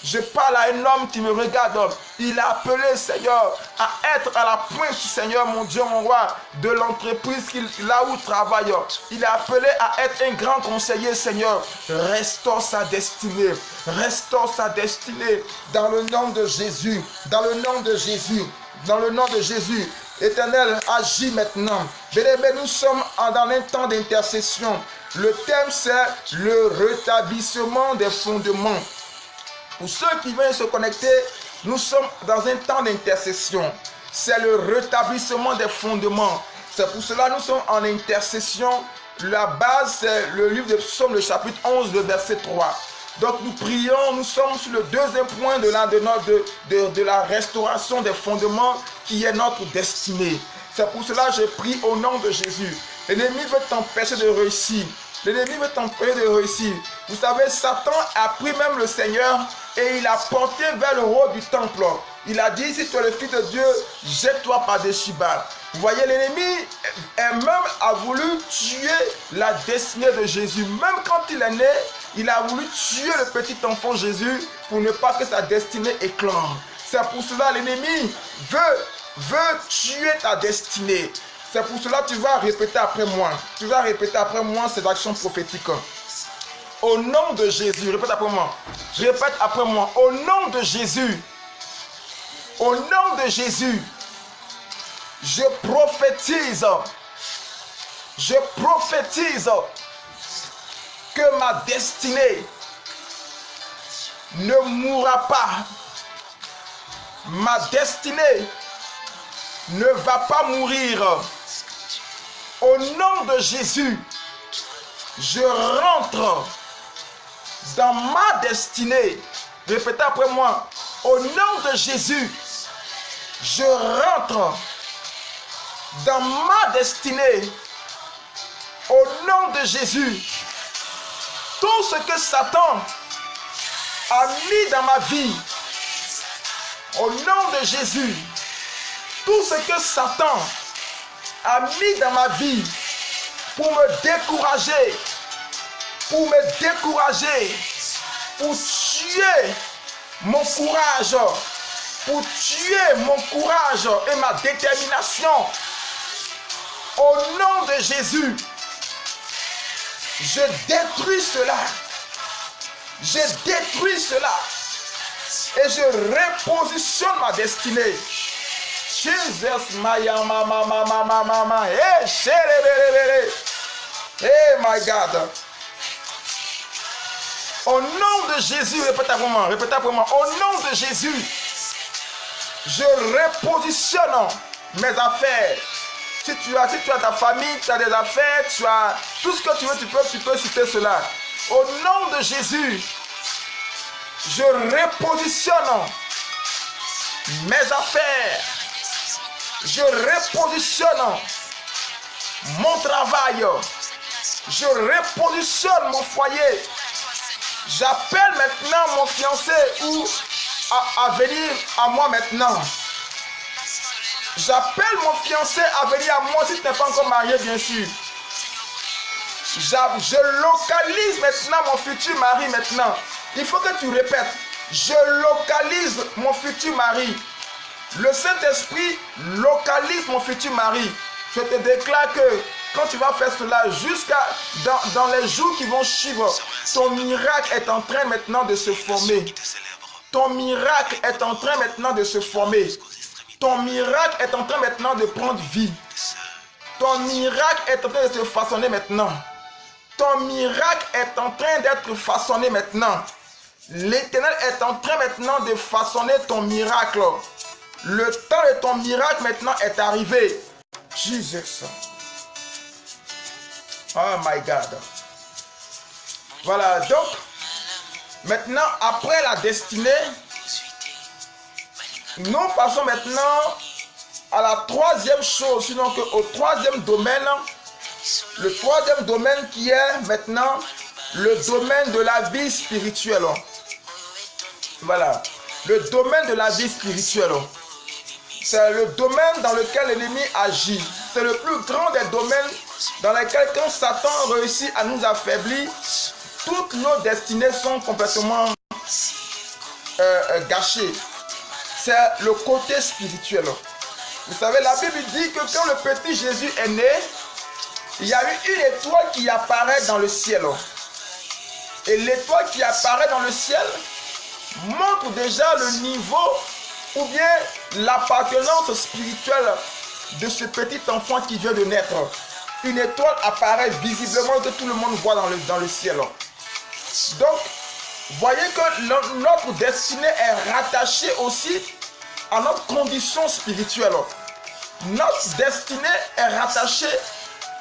S1: Je parle à un homme qui me regarde. Il a appelé, Seigneur, à être à la pointe, Seigneur mon Dieu, mon roi, de l'entreprise là où il travaille. Il a appelé à être un grand conseiller, Seigneur. Restaure sa destinée. Restaure sa destinée. Dans le nom de Jésus. Dans le nom de Jésus. Dans le nom de Jésus. Éternel, agis maintenant. Bien-aimés, nous sommes dans un temps d'intercession. Le thème, c'est le rétablissement des fondements. Pour ceux qui viennent se connecter, nous sommes dans un temps d'intercession. C'est le rétablissement des fondements. C'est pour cela que nous sommes en intercession. La base, c'est le livre de Psaume, le chapitre 11, le verset 3. Donc nous prions, nous sommes sur le deuxième point de la restauration des fondements qui est notre destinée. C'est pour cela que je prie au nom de Jésus. L'ennemi veut t'empêcher de réussir. L'ennemi veut t'empêcher de réussir. Vous savez, Satan a pris même le Seigneur et il a porté vers le haut du temple. Il a dit, si tu es le Fils de Dieu, jette-toi par-dessus bas. Vous voyez, l'ennemi même a voulu tuer la destinée de Jésus. Même quand il est né, il a voulu tuer le petit enfant Jésus pour ne pas que sa destinée éclore. C'est pour cela que l'ennemi veut tuer ta destinée. C'est pour cela que tu vas répéter après moi. Tu vas répéter après moi cette action prophétique. Au nom de Jésus, répète après moi. Répète après moi. Au nom de Jésus. Au nom de Jésus. Je prophétise. Je prophétise que ma destinée ne mourra pas. Ma destinée ne va pas mourir. Au nom de Jésus, je rentre dans ma destinée. Répétez après moi. Au nom de Jésus, je rentre dans ma destinée. Au nom de Jésus, tout ce que Satan a mis dans ma vie, au nom de Jésus, tout ce que Satan a mis dans ma vie pour me décourager, pour tuer mon courage, pour tuer mon courage et ma détermination. Au nom de Jésus, je détruis cela. Je détruis cela. Et je repositionne ma destinée. Jesus, mama, hey, my God. Au nom de Jésus, répétez pour moi. Au nom de Jésus, je repositionne mes affaires. Si tu as ta famille, tu as des affaires, tu as tout ce que tu veux, tu peux citer cela. Au nom de Jésus, je repositionne mes affaires. Je repositionne mon travail. Je repositionne mon foyer. J'appelle maintenant mon fiancé ou à venir à moi maintenant. J'appelle mon fiancé à venir à moi si tu n'es pas encore marié, bien sûr. Je localise maintenant mon futur mari maintenant. Il faut que tu répètes. Je localise mon futur mari. Le Saint-Esprit localise mon futur mari. Je te déclare que quand tu vas faire cela, jusqu'à dans les jours qui vont suivre, ton miracle est en train maintenant de se former. Ton miracle est en train maintenant de se former. Ton miracle est en train maintenant de prendre vie. Ton miracle est en train de se façonner maintenant. Ton miracle est en train d'être façonné maintenant. L'Éternel est en train maintenant de façonner ton miracle. Le temps de ton miracle maintenant est arrivé. Jesus. Oh my God. Voilà, donc, maintenant, après la destinée, nous passons maintenant à la troisième chose, sinon au troisième domaine. Le troisième domaine qui est maintenant le domaine de la vie spirituelle. Voilà, le domaine de la vie spirituelle. C'est le domaine dans lequel l'ennemi agit. C'est le plus grand des domaines dans lesquels quand Satan réussit à nous affaiblir, toutes nos destinées sont complètement gâchées. C'est le côté spirituel. Vous savez, la Bible dit que quand le petit Jésus est né, il y a eu une étoile qui apparaît dans le ciel. Et l'étoile qui apparaît dans le ciel montre déjà le niveau ou bien l'appartenance spirituelle de ce petit enfant qui vient de naître. Une étoile apparaît visiblement que tout le monde voit dans le ciel. Donc, voyez que notre destinée est rattachée aussi à notre condition spirituelle. Notre destinée est rattachée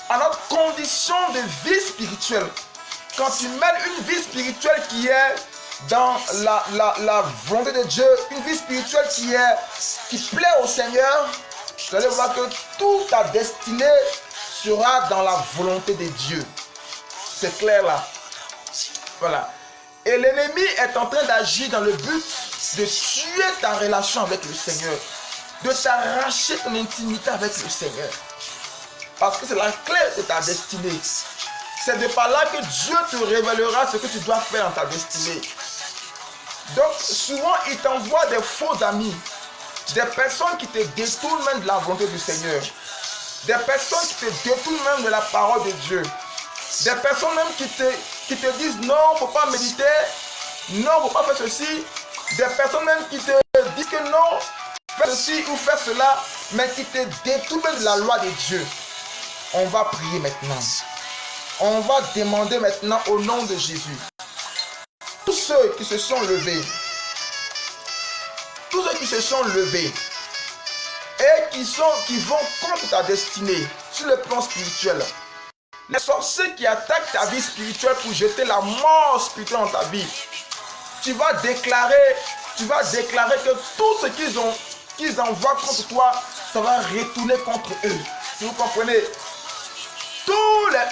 S1: à notre condition de vie spirituelle. Quand tu mènes une vie spirituelle qui est dans la volonté de Dieu, une vie spirituelle qui plaît au Seigneur, vous allez voir que toute ta destinée sera dans la volonté de Dieu. C'est clair là. Voilà. Et l'ennemi est en train d'agir dans le but de tuer ta relation avec le Seigneur, de t'arracher ton intimité avec le Seigneur. Parce que c'est la clé de ta destinée. C'est de par là que Dieu te révélera ce que tu dois faire dans ta destinée. Donc souvent il t'envoie des faux amis, des personnes qui te détournent même de la volonté du Seigneur, des personnes qui te détournent même de la parole de Dieu, des personnes même qui te disent non, il ne faut pas méditer, non, il ne faut pas faire ceci, des personnes même qui te disent que non, fais ceci ou fais cela, mais qui te détournent de la loi de Dieu. On va prier maintenant. On va demander maintenant au nom de Jésus. Tous ceux qui se sont levés, et qui vont contre ta destinée sur le plan spirituel, les sorciers qui attaquent ta vie spirituelle pour jeter la mort spirituelle dans ta vie, tu vas déclarer que tout ce qu'ils envoient contre toi, ça va retourner contre eux. Si vous comprenez,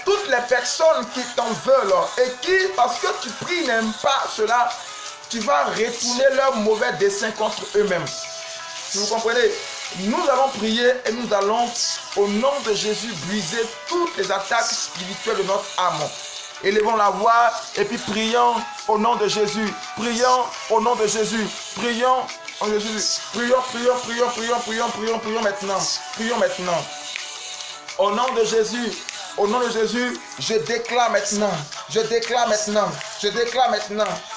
S1: toutes les personnes qui t'en veulent et qui, parce que tu pries, n'aiment pas cela, tu vas retourner leurs mauvais desseins contre eux-mêmes. Si vous comprenez, nous allons prier et nous allons, au nom de Jésus, briser toutes les attaques spirituelles de notre âme. Élevons la voix et puis prions au nom de Jésus. Prions au nom de Jésus. Prions au nom de Jésus. Prions maintenant. Prions maintenant. Au nom de Jésus, Au nom de Jésus, je déclare maintenant,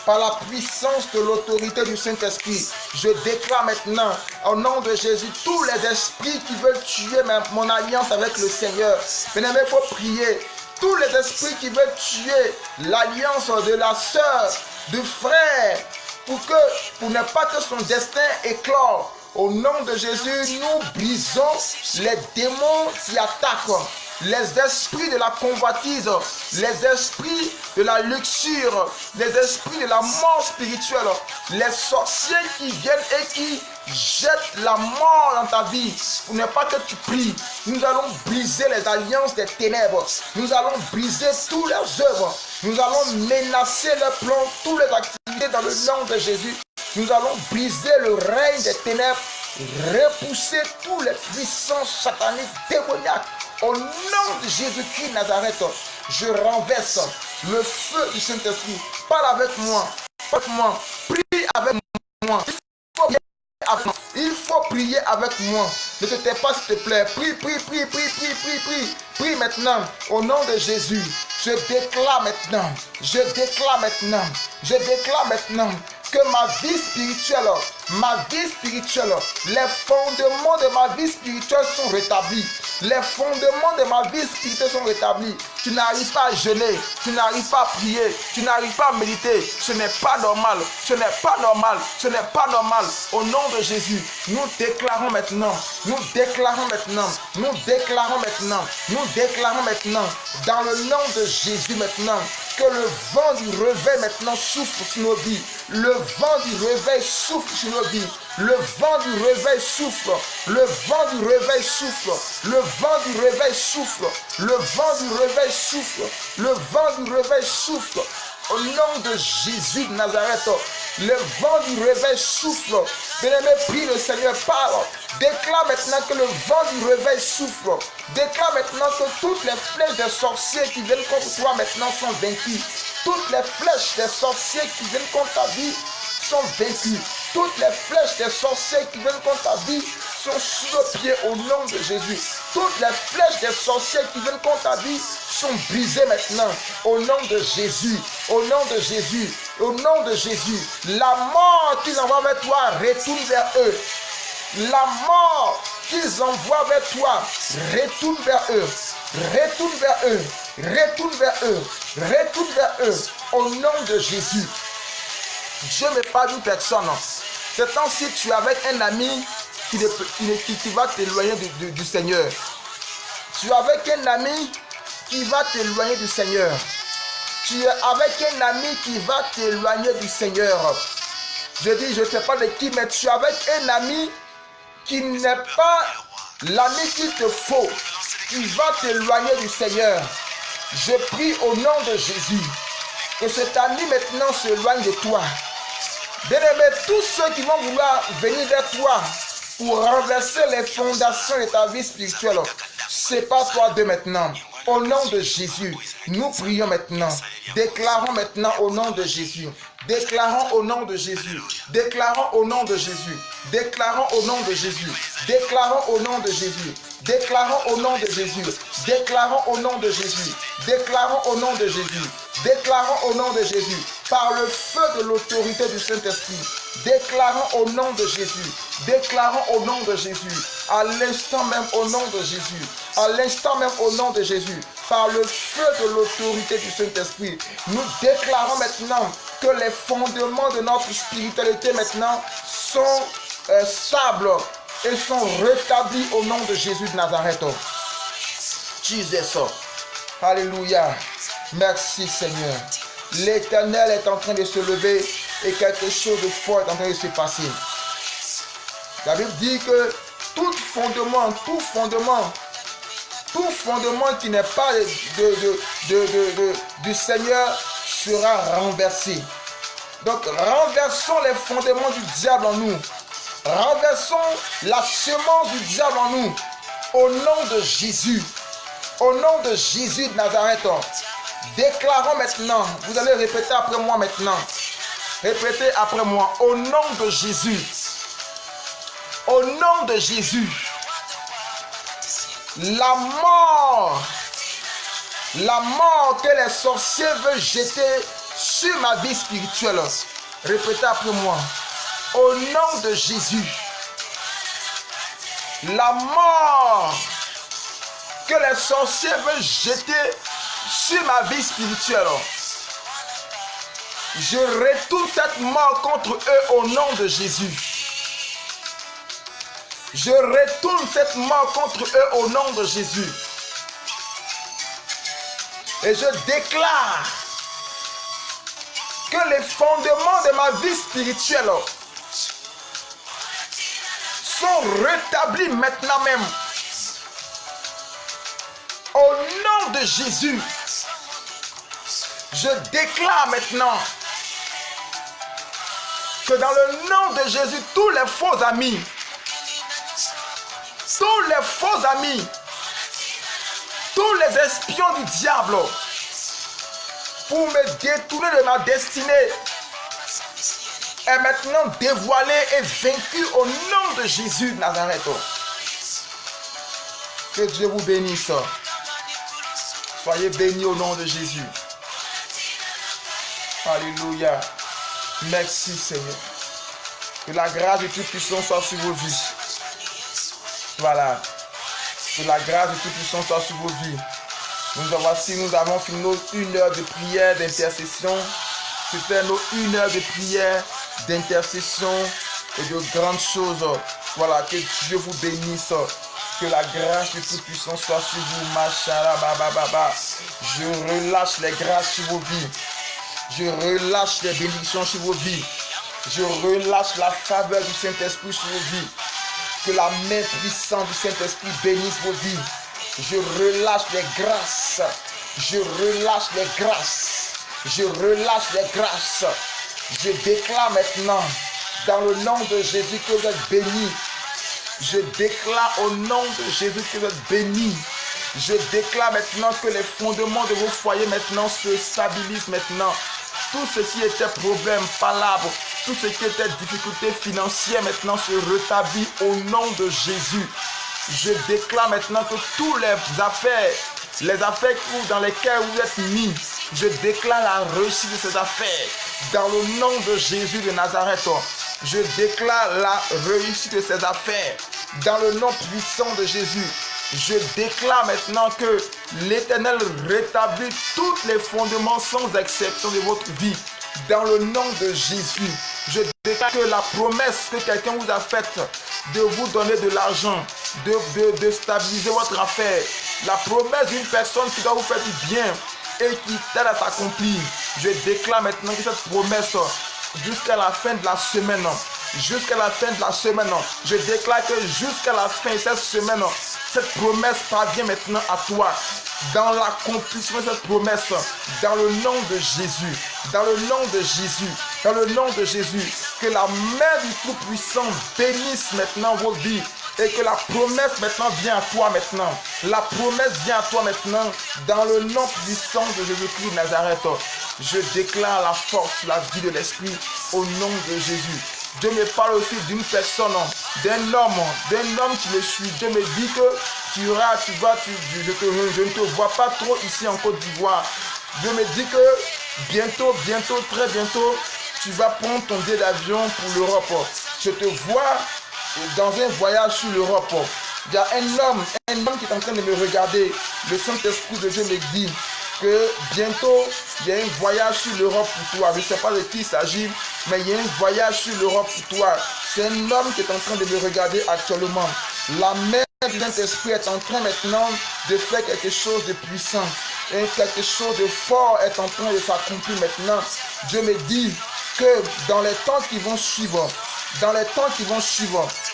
S1: par la puissance de l'autorité du Saint-Esprit, je déclare maintenant, au nom de Jésus, tous les esprits qui veulent tuer mon alliance avec le Seigneur. Bien-aimé, il faut prier. Tous les esprits qui veulent tuer l'alliance de la sœur, du frère, pour ne pas que son destin éclore. Au nom de Jésus, nous brisons les démons qui attaquent, les esprits de la convoitise, les esprits de la luxure, les esprits de la mort spirituelle, les sorciers qui viennent et qui jettent la mort dans ta vie pour ne pas que tu pries. Nous allons briser les alliances des ténèbres, nous allons briser toutes leurs œuvres, nous allons menacer leurs plans, toutes les activités dans le nom de Jésus. Nous allons briser le règne des ténèbres, repousser tous les puissances sataniques, démoniaques. Au nom de Jésus-Christ de Nazareth, je renverse le feu du Saint-Esprit. Parle avec moi, prie avec moi. Il faut prier avec moi. Ne te tais pas, s'il te plaît. Prie maintenant. Au nom de Jésus, je déclare maintenant que ma vie spirituelle, les fondements de ma vie spirituelle sont rétablis. Les fondements de ma vie spirituelle sont rétablis. Tu n'arrives pas à jeûner, tu n'arrives pas à prier, tu n'arrives pas à méditer. Ce n'est pas normal, ce n'est pas normal. Au nom de Jésus, nous déclarons maintenant, dans le nom de Jésus maintenant, que le vent du réveil maintenant souffle sur nos vies. Le vent du réveil souffle sur nos vies. Le vent du réveil souffle. Le vent du réveil souffle. Le vent du réveil souffle. Le vent du réveil souffle. Le vent du réveil souffle. Au nom de Jésus de Nazareth, le vent du réveil souffle. Bien-aimé, prie le Seigneur, parle. Déclare maintenant que le vent du réveil souffle. Déclare maintenant que toutes les flèches des sorciers qui viennent contre toi maintenant sont vaincues. Toutes les flèches des sorciers qui viennent contre ta vie sont vaincues. Toutes les flèches des sorciers qui viennent contre ta vie sont sous le pied au nom de Jésus. Toutes les flèches des sorciers qui viennent contre ta vie sont brisées maintenant au nom de Jésus. Au nom de Jésus. Au nom de Jésus. La mort qu'ils envoient vers toi retourne vers eux. La mort qu'ils envoient vers toi retourne vers eux. Retourne vers eux. Retourne vers eux. Retourne vers eux. Au nom de Jésus. Dieu me parle d'une personne. Ce temps-ci, tu es avec un ami qui va t'éloigner du Seigneur. Tu es avec un ami qui va t'éloigner du Seigneur. Tu es avec un ami qui va t'éloigner du Seigneur. Je dis, je ne sais pas de qui, mais tu es avec un ami qui n'est pas l'ami qu'il te faut, qui va t'éloigner du Seigneur. Je prie au nom de Jésus que cet ami maintenant s'éloigne de toi. Bien-aimé, tous ceux qui vont vouloir venir vers toi pour renverser les fondations de ta vie spirituelle, sépare-toi d'eux maintenant. Au nom de Jésus, nous prions maintenant. Déclarons maintenant au nom de Jésus. Déclarons au nom de Jésus. Déclarons au nom de Jésus. Déclarons au nom de Jésus. Déclarons au nom de Jésus. Déclarons au nom de Jésus. Déclarons au nom de Jésus. Déclarons au nom de Jésus. Déclarons au nom de Jésus. Par le feu de l'autorité du Saint-Esprit. Déclarons au nom de Jésus. Déclarons au nom de Jésus. À l'instant même au nom de Jésus. À l'instant même au nom de Jésus. Par le feu de l'autorité du Saint-Esprit. Nous déclarons maintenant que les fondements de notre spiritualité maintenant sont stables et sont rétablis au nom de Jésus de Nazareth. Jesus. Alléluia. Merci Seigneur. L'Éternel est en train de se lever et quelque chose de fort est en train de se passer. La Bible dit que tout fondement qui n'est pas du Seigneur sera renversé. Donc renversons les fondements du diable en nous. Renversons la semence du diable en nous. Au nom de Jésus. Au nom de Jésus de Nazareth. Déclarons maintenant. Vous allez répéter après moi maintenant. Répétez après moi. Au nom de Jésus. Au nom de Jésus. La mort La mort que les sorciers veulent jeter sur ma vie spirituelle. Répétez après moi. Au nom de Jésus. La mort que les sorciers veulent jeter sur ma vie spirituelle. Je retourne cette mort contre eux au nom de Jésus. Je retourne cette mort contre eux au nom de Jésus. Et je déclare que les fondements de ma vie spirituelle sont rétablis maintenant même. Au nom de Jésus, je déclare maintenant que dans le nom de Jésus, tous les faux amis, tous les espions du diable, pour me détourner de ma destinée, est maintenant dévoilé et vaincu au nom de Jésus de Nazareth. Que Dieu vous bénisse. Soyez bénis au nom de Jésus. Alléluia. Merci Seigneur. Que la grâce du Tout-Puissant soit sur vos vies. Voilà. Que la grâce du Tout-Puissant soit sur vos vies. Nous avons fini nos 1 heure de prière, d'intercession. C'était nos 1 heure de prière, d'intercession et de grandes choses. Voilà, que Dieu vous bénisse. Que la grâce du Tout-Puissant soit sur vous. Machala, baba. Je relâche les grâces sur vos vies. Je relâche les bénédictions sur vos vies. Je relâche la faveur du Saint-Esprit sur vos vies. Que la main puissante du Saint-Esprit bénisse vos vies. Je relâche les grâces. Je relâche les grâces. Je relâche les grâces. Je déclare maintenant, dans le nom de Jésus, que vous êtes bénis. Je déclare au nom de Jésus que vous êtes bénis. Je déclare maintenant que les fondements de vos foyers maintenant se stabilisent maintenant. Tout ce qui était problème, palabre, tout ce qui était difficulté financière maintenant se rétablit au nom de Jésus. Je déclare maintenant que toutes les affaires dans lesquelles vous êtes mis, je déclare la réussite de ces affaires. Dans le nom de Jésus de Nazareth, je déclare la réussite de ces affaires. Dans le nom puissant de Jésus, je déclare maintenant que l'Éternel rétablit tous les fondements sans exception de votre vie. Dans le nom de Jésus, je déclare que la promesse que quelqu'un vous a faite de vous donner de l'argent, de stabiliser votre affaire, la promesse d'une personne qui doit vous faire du bien et qui t'aide à s'accomplir, je déclare maintenant que cette promesse, jusqu'à la fin de la semaine, je déclare que jusqu'à la fin de cette semaine, cette promesse parvient maintenant à toi. Dans l'accomplissement de cette promesse, dans le nom de Jésus, dans le nom de Jésus, dans le nom de Jésus, que la main du Tout-Puissant bénisse maintenant vos vies et que la promesse maintenant vient à toi maintenant. La promesse vient à toi maintenant dans le nom puissant de Jésus-Christ de Nazareth. Je déclare la force, la vie de l'Esprit au nom de Jésus. Dieu me parle aussi d'une personne, d'un homme qui me suit. Dieu me dit que je ne te vois pas trop ici en Côte d'Ivoire. Dieu me dit que bientôt, très bientôt, tu vas prendre ton billet d'avion pour l'Europe. Je te vois dans un voyage sur l'Europe. Il y a un homme qui est en train de me regarder. Le Saint-Esprit de Dieu me dit que bientôt, il y a un voyage sur l'Europe pour toi. Je ne sais pas de qui il s'agit, mais il y a un voyage sur l'Europe pour toi. C'est un homme qui est en train de me regarder actuellement. La main du Saint-Esprit est en train maintenant de faire quelque chose de puissant. Et quelque chose de fort est en train de s'accomplir maintenant. Dieu me dit que dans les temps qui vont suivre,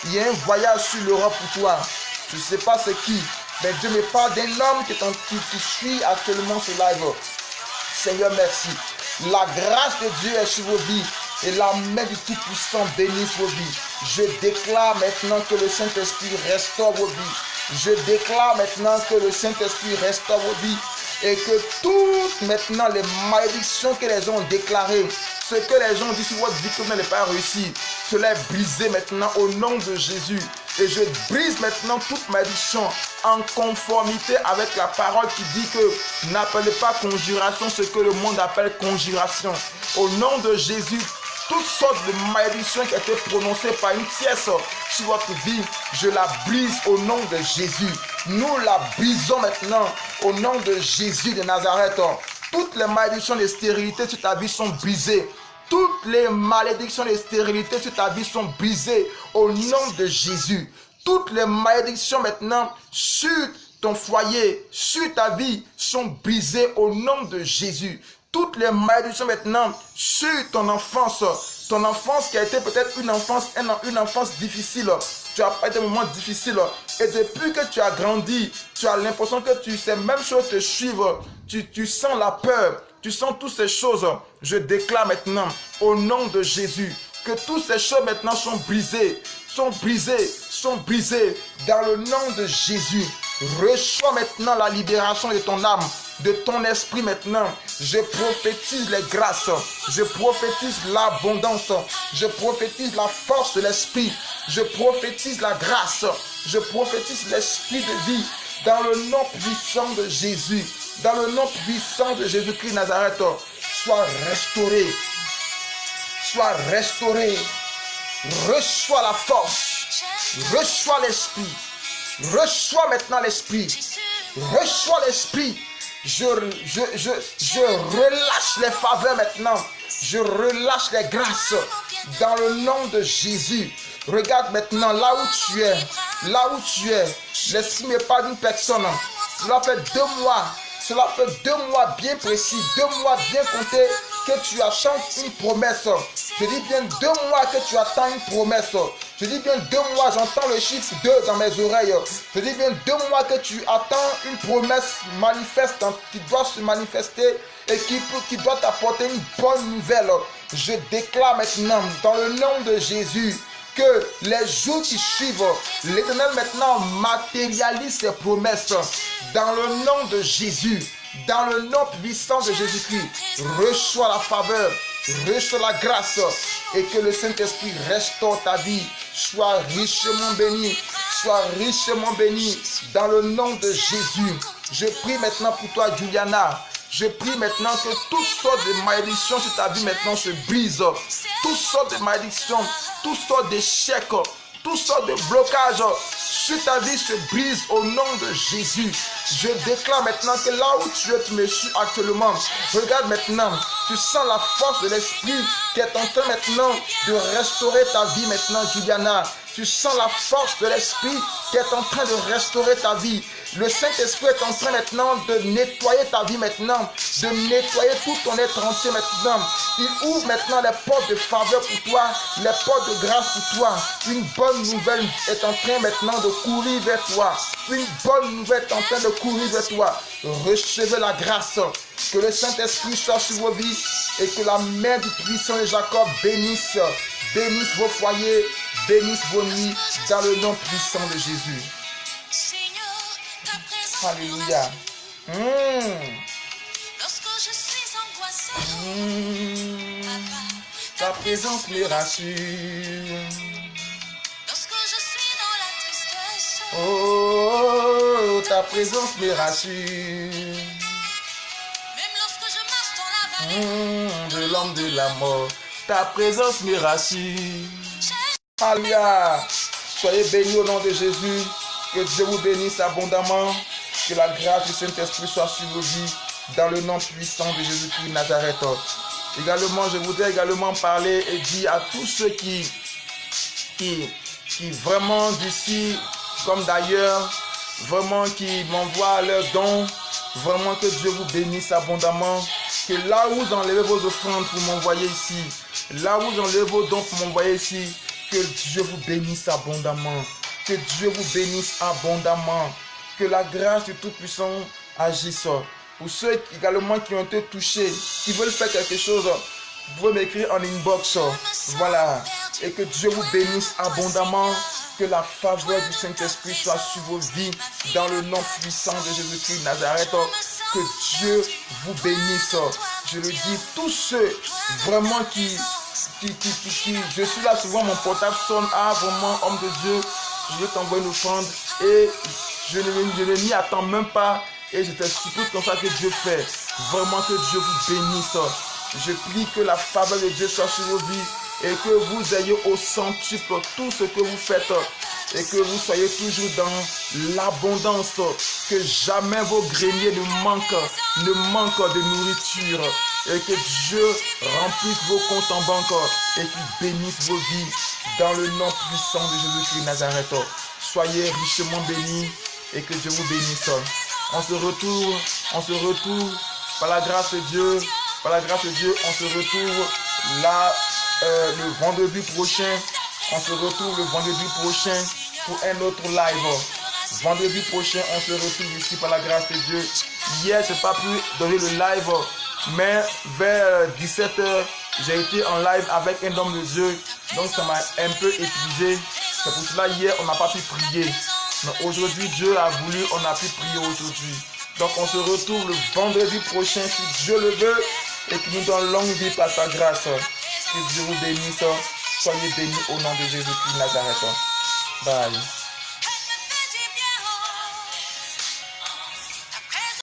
S1: il y a un voyage sur l'Europe pour toi. Je ne sais pas c'est qui, mais Dieu me parle d'un homme qui suit actuellement ce live. Seigneur, merci. La grâce de Dieu est sur vos vies et la main du Tout-Puissant bénisse vos vies. Je déclare maintenant que le Saint-Esprit restaure vos vies. Je déclare maintenant que le Saint-Esprit restaure vos vies et que toutes maintenant les malédictions que les gens ont déclarées, ce que les gens disent sur votre vie que vous n'allez pas réussir, cela est brisé maintenant au nom de Jésus. Et je brise maintenant toute malédiction en conformité avec la parole qui dit que n'appelez pas conjuration ce que le monde appelle conjuration. Au nom de Jésus, toutes sortes de malédictions qui étaient prononcées par une pièce sur votre vie, je la brise au nom de Jésus. Nous la brisons maintenant au nom de Jésus de Nazareth. Toutes les malédictions de stérilité sur ta vie sont brisées. Toutes les malédictions de stérilité sur ta vie sont brisées au nom de Jésus. Toutes les malédictions maintenant sur ton foyer, sur ta vie sont brisées au nom de Jésus. Toutes les malédictions maintenant sur ton enfance qui a été peut-être une enfance difficile. Tu as pas des moments difficiles et depuis que tu as grandi, tu as l'impression que ces mêmes choses te suivent. Tu sens la peur, tu sens toutes ces choses. Je déclare maintenant au nom de Jésus que toutes ces choses maintenant sont brisées dans le nom de Jésus. Reçois maintenant la libération de ton âme, de ton esprit maintenant. Je prophétise les grâces, je prophétise l'abondance, je prophétise la force de l'esprit, je prophétise la grâce, je prophétise l'esprit de vie dans le nom puissant de Jésus, dans le nom puissant de Jésus-Christ Nazareth. Sois restauré, sois restauré, reçois la force, reçois l'esprit. Reçois maintenant l'esprit. Reçois l'esprit. Je relâche les faveurs maintenant. Je relâche les grâces dans le nom de Jésus. Regarde maintenant là où tu es. Là où tu es. L'esprit n'est pas d'une personne. Cela fait 2 mois. Cela fait 2 mois bien précis. 2 mois bien comptés que tu attends une promesse. Je dis bien 2 mois que tu attends une promesse. Je dis bien 2 mois, j'entends le chiffre 2 dans mes oreilles. Je dis bien 2 mois que tu attends une promesse manifeste qui doit se manifester et qui doit t'apporter une bonne nouvelle. Je déclare maintenant dans le nom de Jésus que les jours qui suivent, l'Éternel maintenant matérialise ses promesses dans le nom de Jésus. Dans le nom puissant de Jésus-Christ, reçois la faveur, reçois la grâce et que le Saint-Esprit restaure ta vie. Sois richement béni, sois richement béni dans le nom de Jésus. Je prie maintenant pour toi, Juliana. Je prie maintenant que toutes sortes de malédictions sur ta vie maintenant se brisent. Toutes sortes de malédictions, toutes sortes d'échecs, toutes sortes de blocages sur ta vie se brisent au nom de Jésus. Je déclare maintenant que là où tu me suis actuellement, regarde maintenant, tu sens la force de l'esprit qui est en train maintenant de restaurer ta vie maintenant, Juliana. Tu sens la force de l'esprit qui est en train de restaurer ta vie. Le Saint-Esprit est en train maintenant de nettoyer ta vie maintenant, de nettoyer tout ton être entier maintenant. Il ouvre maintenant les portes de faveur pour toi, les portes de grâce pour toi. Une bonne nouvelle est en train maintenant de courir vers toi. Une bonne nouvelle est en train de courir vers toi. Recevez la grâce. Que le Saint-Esprit soit sur vos vies et que la main du puissant de Jacob bénisse vos foyers, bénisse vos nuits dans le nom puissant de Jésus. Alléluia. Ta présence me rassure. Oh, ta présence me rassure. De l'homme de la mort, ta présence me rassure. Alléluia. Soyez bénis au nom de Jésus. Que Dieu vous bénisse abondamment. Que la grâce du Saint-Esprit soit sur vos vies dans le nom puissant de Jésus-Christ Nazareth. Également, je voudrais également parler et dire à tous ceux qui vraiment d'ici comme d'ailleurs, vraiment qui m'envoient leurs dons, vraiment que Dieu vous bénisse abondamment. Que là où vous enlevez vos offrandes pour m'envoyer ici, là où vous enlevez vos dons pour m'envoyer ici, que Dieu vous bénisse abondamment. Que Dieu vous bénisse abondamment. Que la grâce du Tout-Puissant agisse. Pour ceux également qui ont été touchés, qui veulent faire quelque chose, vous pouvez m'écrire en inbox. Voilà. Et que Dieu vous bénisse abondamment. Que la faveur du Saint-Esprit soit sur vos vies dans le nom puissant de Jésus-Christ Nazareth. Que Dieu vous bénisse. Je le dis, tous ceux vraiment qui je suis là souvent, mon portable sonne. Ah, vraiment, homme de Dieu, je vais t'envoyer une offrande. Et je ne m'y attends même pas. Et je te supplie comme ça que Dieu fait. Vraiment que Dieu vous bénisse. Je prie que la faveur de Dieu soit sur vos vies et que vous ayez au centuple tout ce que vous faites et que vous soyez toujours dans l'abondance, que jamais vos greniers ne manquent de nourriture et que Dieu remplisse vos comptes en banque et qu'il bénisse vos vies dans le nom puissant de Jésus-Christ de Nazareth. Soyez richement bénis et que Dieu vous bénisse. On se retrouve par la grâce de Dieu. Par la grâce de Dieu, on se retrouve là le vendredi prochain. On se retrouve le vendredi prochain pour un autre live. Vendredi prochain, on se retrouve ici par la grâce de Dieu. Hier, je n'ai pas pu donner le live, mais vers 17h, j'ai été en live avec un homme de Dieu. Donc, ça m'a un peu épuisé. C'est pour cela, hier, on n'a pas pu prier. Mais aujourd'hui, Dieu a voulu, on a pu prier aujourd'hui. Donc, on se retrouve le vendredi prochain, si Dieu le veut, et qu'il nous donne longue vie par sa grâce. Que Dieu vous bénisse. Soyez bénis au nom de Jésus-Christ de Nazareth. Bye.